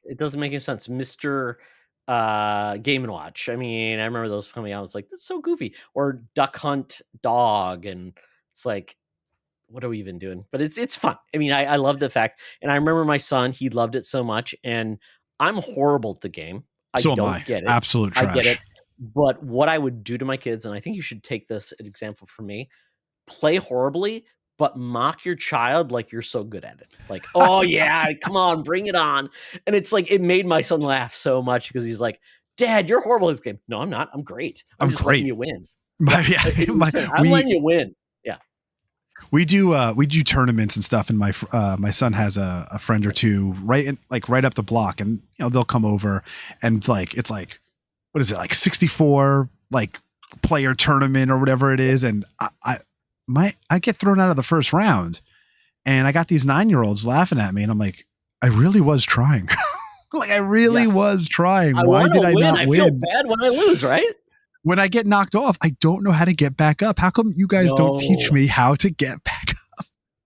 It doesn't make any sense. Mr. Game & Watch. I mean, I remember those coming out. It's like, that's so goofy. Or Duck Hunt Dog. And it's like, what are we even doing? But it's fun. I mean, I love the fact. And I remember my son, he loved it so much. And I'm horrible at the game. I don't get it. Absolute trash. I get it. But what I would do to my kids, and I think you should take this example from me, play horribly, but mock your child like you're so good at it. Like, oh yeah, come on, bring it on. And it's like, it made my son laugh so much because he's like, Dad, you're horrible at this game. No, I'm not. I'm great. I'm just letting you win. I'm letting you win. Yeah. We do tournaments and stuff, and my son has a friend or two right up the block, and they'll come over, and it's like what is it, like 64 like player tournament or whatever it is, and I get thrown out of the first round, and I got these 9-year-olds laughing at me, and I'm like, I really was trying. Like I really was trying. Why did I not win? I feel bad when I lose, right? When I get knocked off, I don't know how to get back up. How come you guys don't teach me how to get back up?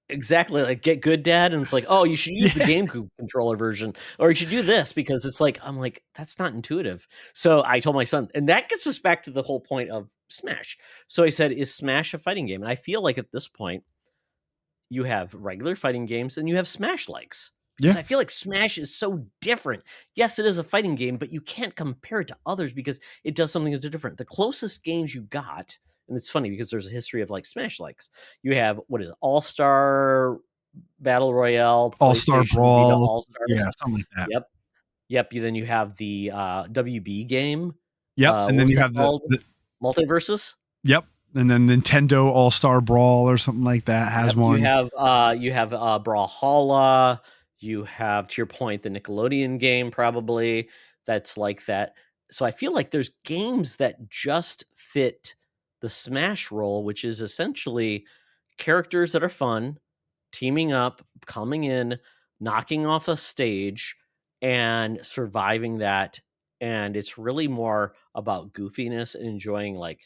Exactly. Like, get good, Dad. And it's like, oh, you should use the GameCube controller version, or you should do this, because it's like, I'm like, that's not intuitive. So I told my son, and that gets us back to the whole point of Smash. So I said, is Smash a fighting game? And I feel like at this point, you have regular fighting games and you have Smash likes. Because I feel like Smash is so different. Yes, it is a fighting game, but you can't compare it to others because it does something that's different. The closest games you got, and it's funny because there's a history of like Smash likes. You have, what is it, All-Star Battle Royale, All-Star Brawl, All-Stars. Yeah, something like that. Yep. Then you have the WB game. Yep, and then you have the Multiverses. Yep. And then Nintendo All-Star Brawl or something like that has one. You have Brawlhalla. You have, to your point, the Nickelodeon game probably that's like that. So I feel like there's games that just fit the Smash role, which is essentially characters that are fun, teaming up, coming in, knocking off a stage, and surviving that. And it's really more about goofiness and enjoying like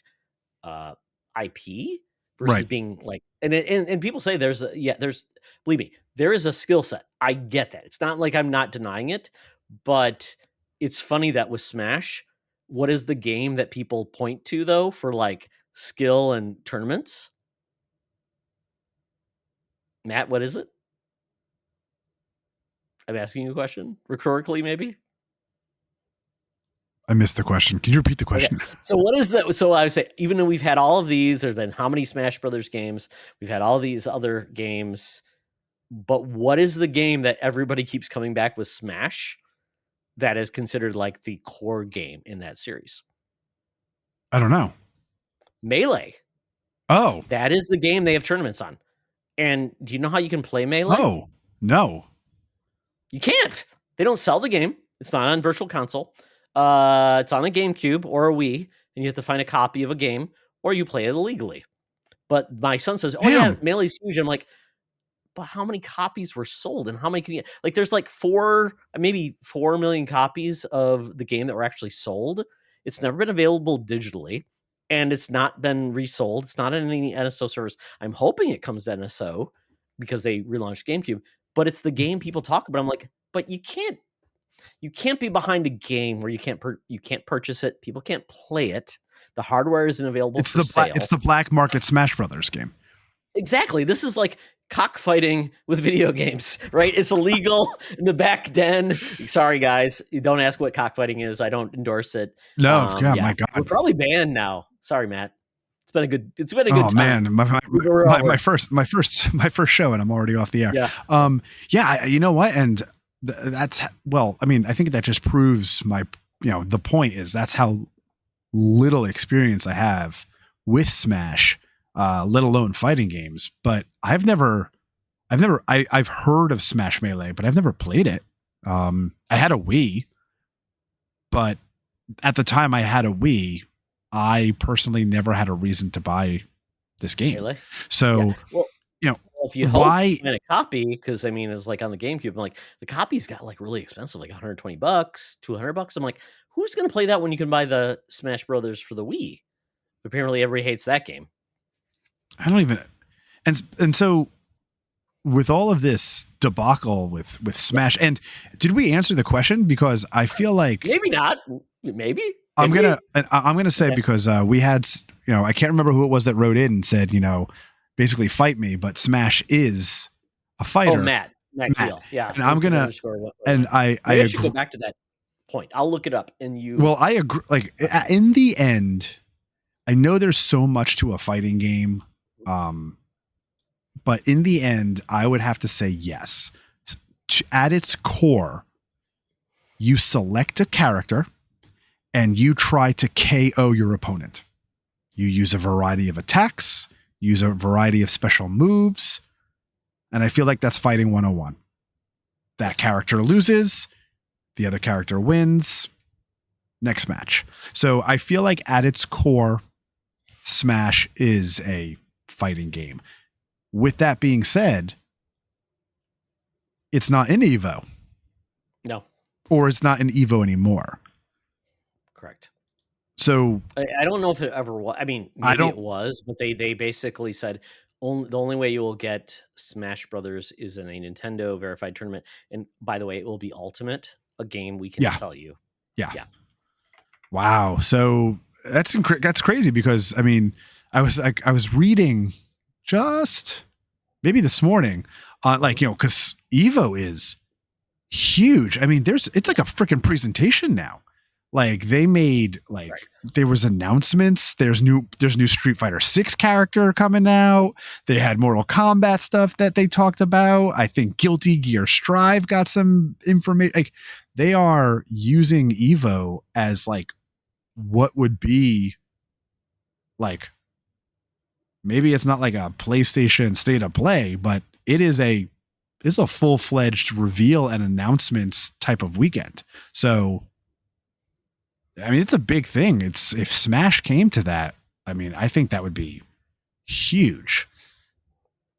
IP versus being like, and people say there's believe me, there is a skill set. I get that. It's not like I'm not denying it, but it's funny that with Smash, what is the game that people point to though for like skill and tournaments? Matt, what is it? I'm asking you a question rhetorically, maybe. I missed the question. Can you repeat the question? Okay. So what is that? So I would say, even though we've had all of these, there's been how many Smash Brothers games? We've had all these other games, but what is the game that everybody keeps coming back with Smash that is considered like the core game in that series? I don't know. Melee. Oh. That is the game they have tournaments on. And do you know how you can play Melee? Oh, no. You can't. They don't sell the game. It's not on Virtual Console. It's on a GameCube or a Wii, and you have to find a copy of a game, or you play it illegally. But my son says, "Oh yeah, Melee's huge." I'm like, but how many copies were sold, and how many can you get? Like, there's like maybe 4 million copies of the game that were actually sold. It's never been available digitally, and it's not been resold. It's not in any NSO service. I'm hoping it comes to NSO because they relaunched GameCube. But it's the game people talk about. I'm like, but you can't be behind a game where you can't purchase it. People can't play it. The hardware isn't available. It's the black market Smash Brothers game. Exactly. This is like cockfighting with video games, right? It's illegal in the back den. Sorry, guys. You don't ask what cockfighting is. I don't endorse it. No, my God. We're probably banned now. Sorry, Matt. It's been a good time. Man, my first show, and I'm already off the air. You know what? And that's, well, I mean, I think that just proves the point is that's how little experience I have with Smash, let alone fighting games. But I've heard of Smash Melee, but I've never played it. I had a Wii, but at the time I had a Wii, I personally never had a reason to buy this game. Really? So, if you hope you get a copy, because I mean, it was like on the GameCube, I'm like, the copies got like really expensive, like $120, $200. I'm like, who's going to play that when you can buy the Smash Brothers for the Wii? Apparently everybody hates that game. I don't even, and so with all of this debacle with Smash, and did we answer the question? Because I feel like maybe not. Maybe. I'm gonna say, because we had, I can't remember who it was that wrote in and said, basically fight me, but Smash is a fighter. Oh, Matt Gill. Yeah. And I'm gonna, and I should go back to that. point. I'll look it up and you. Well, I agree. Like in the end, I know there's so much to a fighting game. But in the end, I would have to say yes. At its core, you select a character and you try to KO your opponent. You use a variety of attacks, use a variety of special moves, and I feel like that's fighting 101. That character loses, the other character wins, next match. So I feel like at its core, Smash is a fighting game. With that being said, it's not in Evo. No. Or it's not in Evo anymore. Correct. So I don't know if it ever was. I mean, maybe it was, but they basically said the only way you will get Smash Brothers is in a Nintendo verified tournament. And by the way, it will be Ultimate, a game we can sell you. Yeah. Wow. So that's crazy because I mean, I was reading just maybe this morning, because Evo is huge. I mean, it's like a freaking presentation now. Like they made there was announcements. There's new Street Fighter 6 character coming out. They had Mortal Kombat stuff that they talked about. I think Guilty Gear Strive got some information. Like they are using Evo as like what would be like, maybe it's not like a PlayStation State of Play, but it's a full-fledged reveal and announcements type of weekend. So I mean, it's a big thing. If Smash came to that, I mean, I think that would be huge.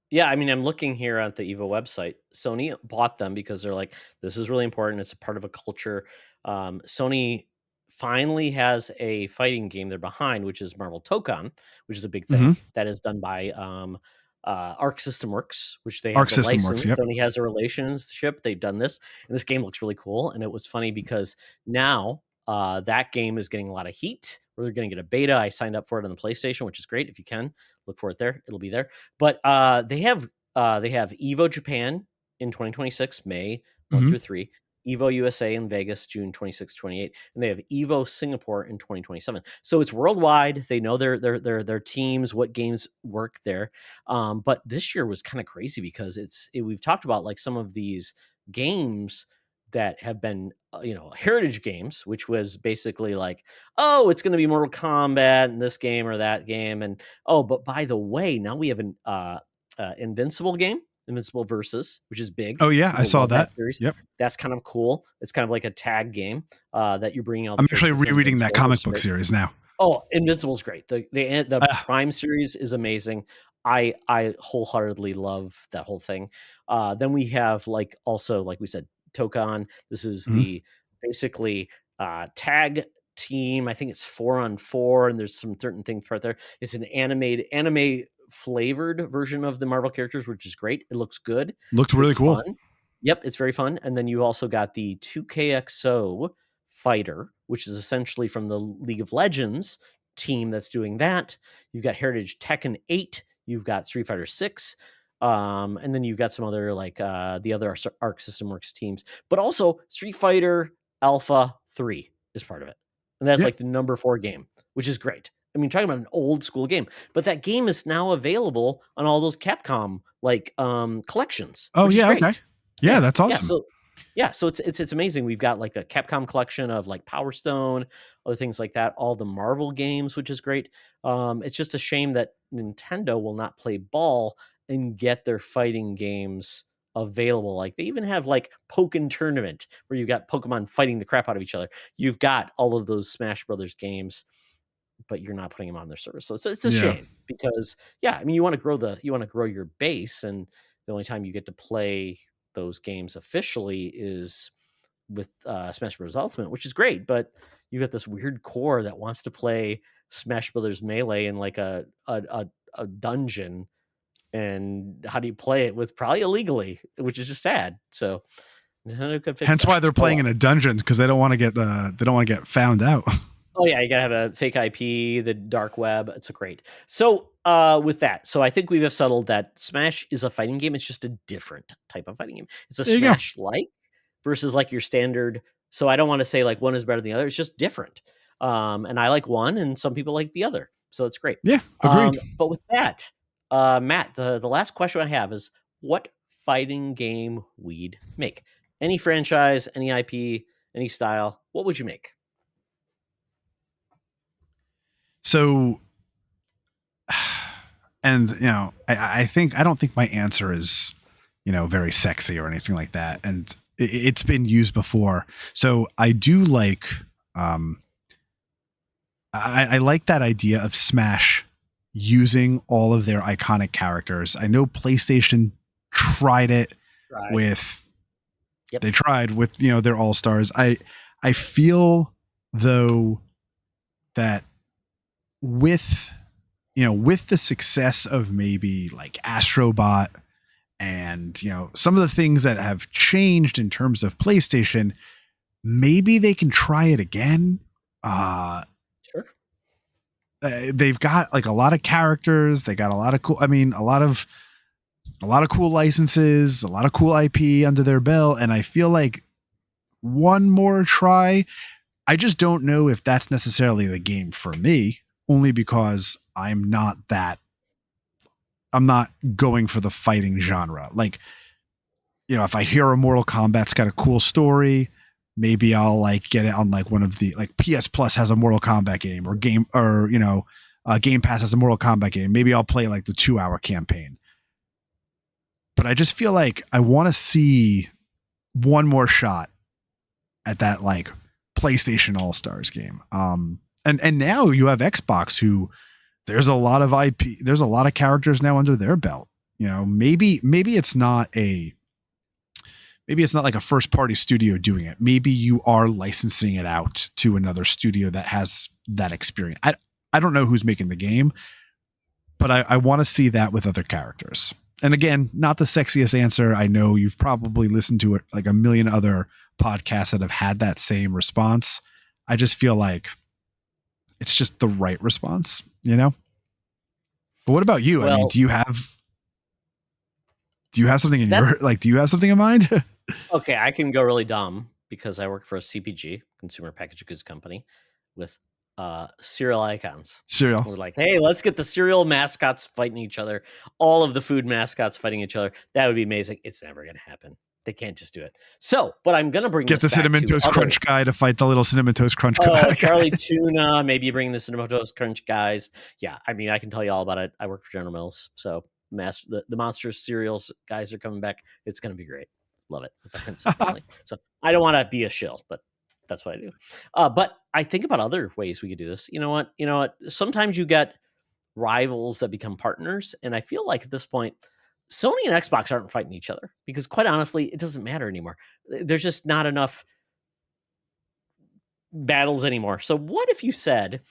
Yeah, I mean, I'm looking here at the Evo website. Sony bought them because they're like, this is really important. It's a part of a culture. Sony finally has a fighting game they're behind, which is Marvel Tokon, which is a big thing that is done by Arc System Works, which they have the license. Yep. Sony has a relationship. They've done this, and this game looks really cool. And it was funny because now that game is getting a lot of heat. We're going to get a beta. I signed up for it on the PlayStation, which is great. If you can look for it there, it'll be there. But they have Evo Japan in 2026, May 1 through 3. Evo USA in Vegas, June 26, 28, and they have Evo Singapore in 2027. So it's worldwide. They know their teams, what games work there. But this year was kind of crazy because we've talked about like some of these games that have been heritage games, which was basically like, oh, it's going to be Mortal Kombat in this game or that game, and but by the way, now we have an Invincible game. Invincible Versus, which is big. Oh yeah, I saw that series. Yep, that's kind of cool. It's kind of like a tag game that you're bringing out. I'm actually rereading that comic book series now. Oh, Invincible's great. The Prime series is amazing. I wholeheartedly love that whole thing. Then we have also like we said, Tokon. This is the basically tag team. I think it's 4-on-4, and there's some certain things right there. It's an anime flavored version of the Marvel characters, which is great. It looks good. Looked really cool. Fun. Yep, it's very fun. And then you also got the 2KXO fighter, which is essentially from the League of Legends team that's doing that. You've got Heritage Tekken 8. You've got Street Fighter 6. And then you've got some other the other Arc System Works teams, but also Street Fighter Alpha 3 is part of it. And that's like the number 4 game, which is great. I mean, talking about an old school game, but that game is now available on all those Capcom collections. Oh yeah, okay. Yeah, that's awesome. So it's amazing. We've got like the Capcom collection of like Power Stone, other things like that, all the Marvel games, which is great. It's just a shame that Nintendo will not play ball and get their fighting games available. Like they even have like Pokken Tournament where you've got Pokemon fighting the crap out of each other. You've got all of those Smash Brothers games, but you're not putting them on their service. So it's a shame because I mean, you want to grow your base, and the only time you get to play those games officially is with Smash Bros. Ultimate, which is great, but you got this weird core that wants to play Smash Brothers Melee in like a dungeon. And how do you play it with probably illegally, which is just sad. So hence why they're playing in a dungeon, because they don't want to get found out. Oh yeah, you gotta have a fake IP, the dark web. It's great. So with that, so I think we have settled that Smash is a fighting game. It's just a different type of fighting game. It's a Smash-like versus like your standard So I don't want to say like one is better than the other. It's just different. And I like one, and some people like the other. So it's great. Yeah, agreed. But with that, Matt, the last question I have is, what fighting game we'd make? Any franchise, any IP, any style, what would you make? So, and I think I don't think my answer is very sexy or anything like that, and it's been used before. So I do like I like that idea of Smash using all of their iconic characters. I know PlayStation tried it with Yep. they tried with their all-stars. I feel though that with with the success of maybe like Astrobot and some of the things that have changed in terms of PlayStation, maybe they can try it again. Sure. They've got like a lot of characters. They got a lot of cool. I mean, a lot of cool licenses, a lot of cool IP under their belt, and I feel like one more try. I just don't know if that's necessarily the game for me, only because I'm not going for the fighting genre. Like, if I hear a Mortal Kombat's got a cool story, maybe I'll like get it on like one of the like PS Plus has a Mortal Kombat game or Game Pass has a Mortal Kombat game. Maybe I'll play like the 2-hour campaign. But I just feel like I want to see one more shot at that like PlayStation All-Stars game. And now you have Xbox, who there's a lot of IP, there's a lot of characters now under their belt. Maybe it's not like a first party studio doing it. Maybe you are licensing it out to another studio that has that experience. I don't know who's making the game, but I want to see that with other characters. And again, not the sexiest answer. I know you've probably listened to it like a million other podcasts that have had that same response. I just feel like it's just the right response, But what about you? Well, I mean, do you have something in your do you have something in mind? Okay, I can go really dumb because I work for a CPG, consumer packaged goods company, with cereal icons. Cereal. We're like, hey, let's get the cereal mascots fighting each other, all of the food mascots fighting each other. That would be amazing. It's never going to happen. They can't just do it. So, but I'm going to bring get the Cinnamon Toast Crunch guy to fight the little Cinnamon Toast Crunch guy. Charlie Tuna. Maybe you bring the Cinnamon Toast Crunch guys. Yeah, I mean, I can tell you all about it. I work for General Mills, so the Monster cereals guys are coming back. It's going to be great. Love it. So I don't want to be a shill, but that's what I do. But I think about other ways we could do this. You know what? Sometimes you get rivals that become partners, and I feel like at this point, Sony and Xbox aren't fighting each other because, quite honestly, it doesn't matter anymore. There's just not enough battles anymore. So what if you said,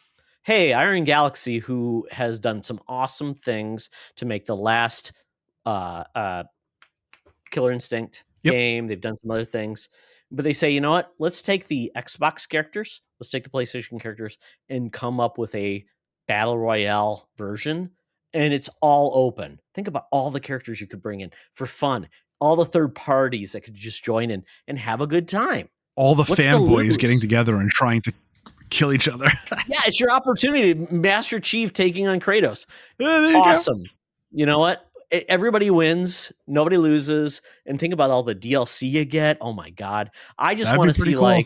hey, Iron Galaxy, who has done some awesome things to make the last Killer Instinct game, they've done some other things, but they say, you know what, let's take the Xbox characters, let's take the PlayStation characters and come up with a battle royale version, and it's all open. Think about all the characters you could bring in for fun, all the third parties that could just join in and have a good time, all the fanboys getting together and trying to kill each other. Yeah, it's your opportunity. Master Chief taking on Kratos. Awesome. You know what? Everybody wins, nobody loses, and think about all the DLC you get. Oh my god! I just want to see cool.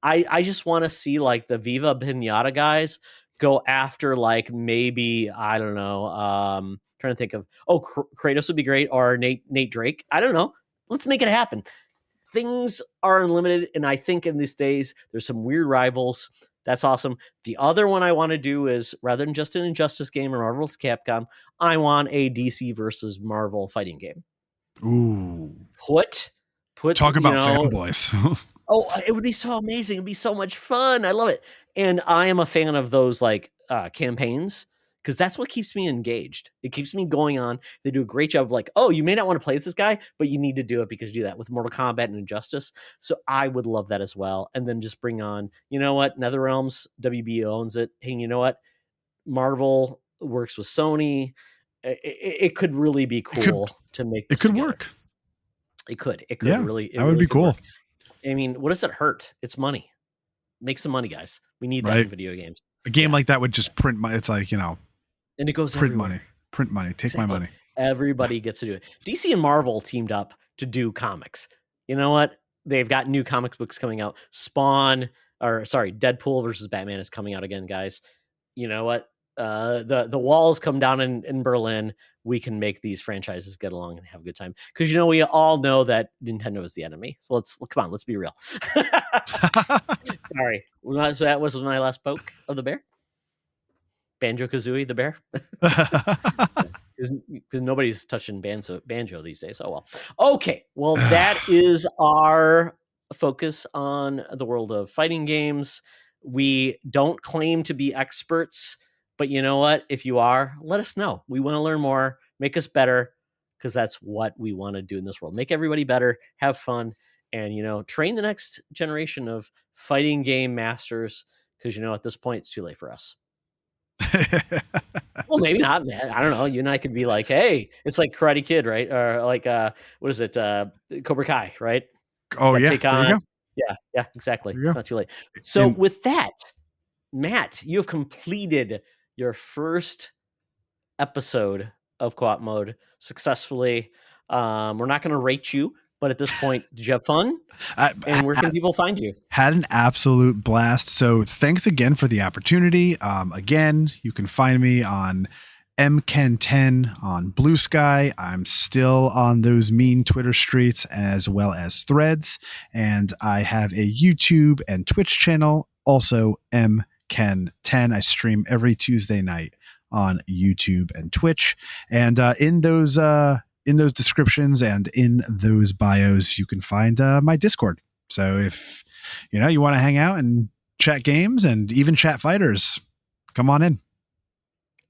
I just want to see like the Viva Pinata guys go after like maybe I don't know. Trying to think of Kratos would be great, or Nate Drake. I don't know. Let's make it happen. Things are unlimited, and I think in these days there's some weird rivals. That's awesome. The other one I want to do is, rather than just an Injustice game or Marvel's Capcom, I want a DC versus Marvel fighting game. Ooh. Put talk about fanboys. It would be so amazing. It'd be so much fun. I love it. And I am a fan of those like campaigns, because that's what keeps me engaged. It keeps me going on. They do a great job of like, oh, you may not want to play with this guy, but you need to do it because you do that with Mortal Kombat and Injustice. So I would love that as well. And then just bring on, you know what, NetherRealms, WB owns it. Hey, you know what, Marvel works with Sony. It could really be cool to make this it could together. work. It could yeah, really. That would be cool. Work. I mean, what does it hurt? It's money. Make some money, guys. We need that Right. in video games. A game like that would just print money. It's like, And it goes print everywhere. money. Print money. Take my money. Everybody gets to do it. DC and Marvel teamed up to do comics. You know what? They've got new comic books coming out. Deadpool versus Batman is coming out again, guys. You know what? The walls come down in Berlin. We can make these franchises get along and have a good time. Because we all know that Nintendo is the enemy. So let's be real. Sorry. That was my last poke of the bear. Banjo-Kazooie the bear. Because nobody's touching banjo these days. Oh, well. Okay. Well, that is our focus on the world of fighting games. We don't claim to be experts, but you know what? If you are, let us know. We want to learn more, make us better, because that's what we want to do in this world. Make everybody better, have fun, and, train the next generation of fighting game masters, because, at this point, it's too late for us. Well, maybe not, man. I don't know. You and I could be like, hey, it's like Karate Kid, right? Or like, what is it? Cobra Kai, right? Oh, yeah. Take on. Yeah, exactly. It's not too late. So with that, Matt, you have completed your first episode of Co-op Mode successfully. We're not going to rate you, but at this point, did you have fun? And where can people find you? Had an absolute blast. So thanks again for the opportunity. Again, you can find me on MKen10 on Blue Sky. I'm still on those mean Twitter streets as well as Threads. And I have a YouTube and Twitch channel, also MKen10. I stream every Tuesday night on YouTube and Twitch. And in those descriptions and in those bios, you can find my Discord. So if you want to hang out and chat games and even chat fighters, come on in.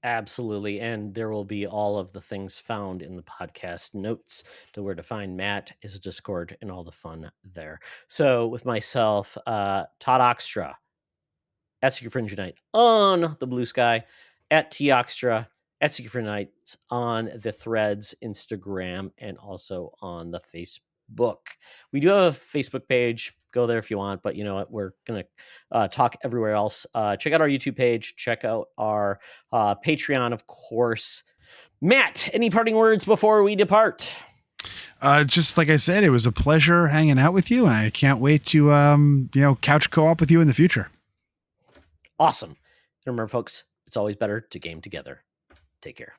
Absolutely. And there will be all of the things found in the podcast notes to where to find Matt, his Discord, and all the fun there. So with myself, Todd Oxtra at Secret Fringe Unite on the Blue Sky, at T Oxtra at Secret Fringe Unite on the Threads, Instagram, and also on the Facebook. We do have a Facebook page. Go there if you want, but you know what? We're going to talk everywhere else. Check out our YouTube page. Check out our Patreon, of course. Matt, any parting words before we depart? Just like I said, it was a pleasure hanging out with you, and I can't wait to couch co-op with you in the future. Awesome. Remember, folks, it's always better to game together. Take care.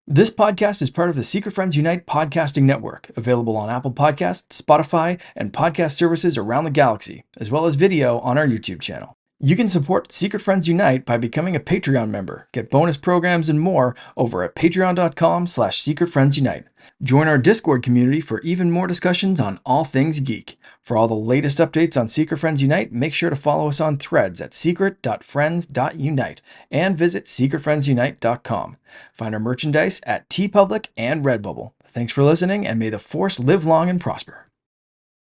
This podcast is part of the Secret Friends Unite podcasting network, available on Apple Podcasts, Spotify, and podcast services around the galaxy, as well as video on our YouTube channel. You can support Secret Friends Unite by becoming a Patreon member, get bonus programs and more over at patreon.com/secretfriendsunite. Join our Discord community for even more discussions on all things geek. For all the latest updates on Secret Friends Unite, make sure to follow us on Threads at secret.friends.unite and visit secretfriendsunite.com. Find our merchandise at TeePublic and Redbubble. Thanks for listening, and may the Force live long and prosper.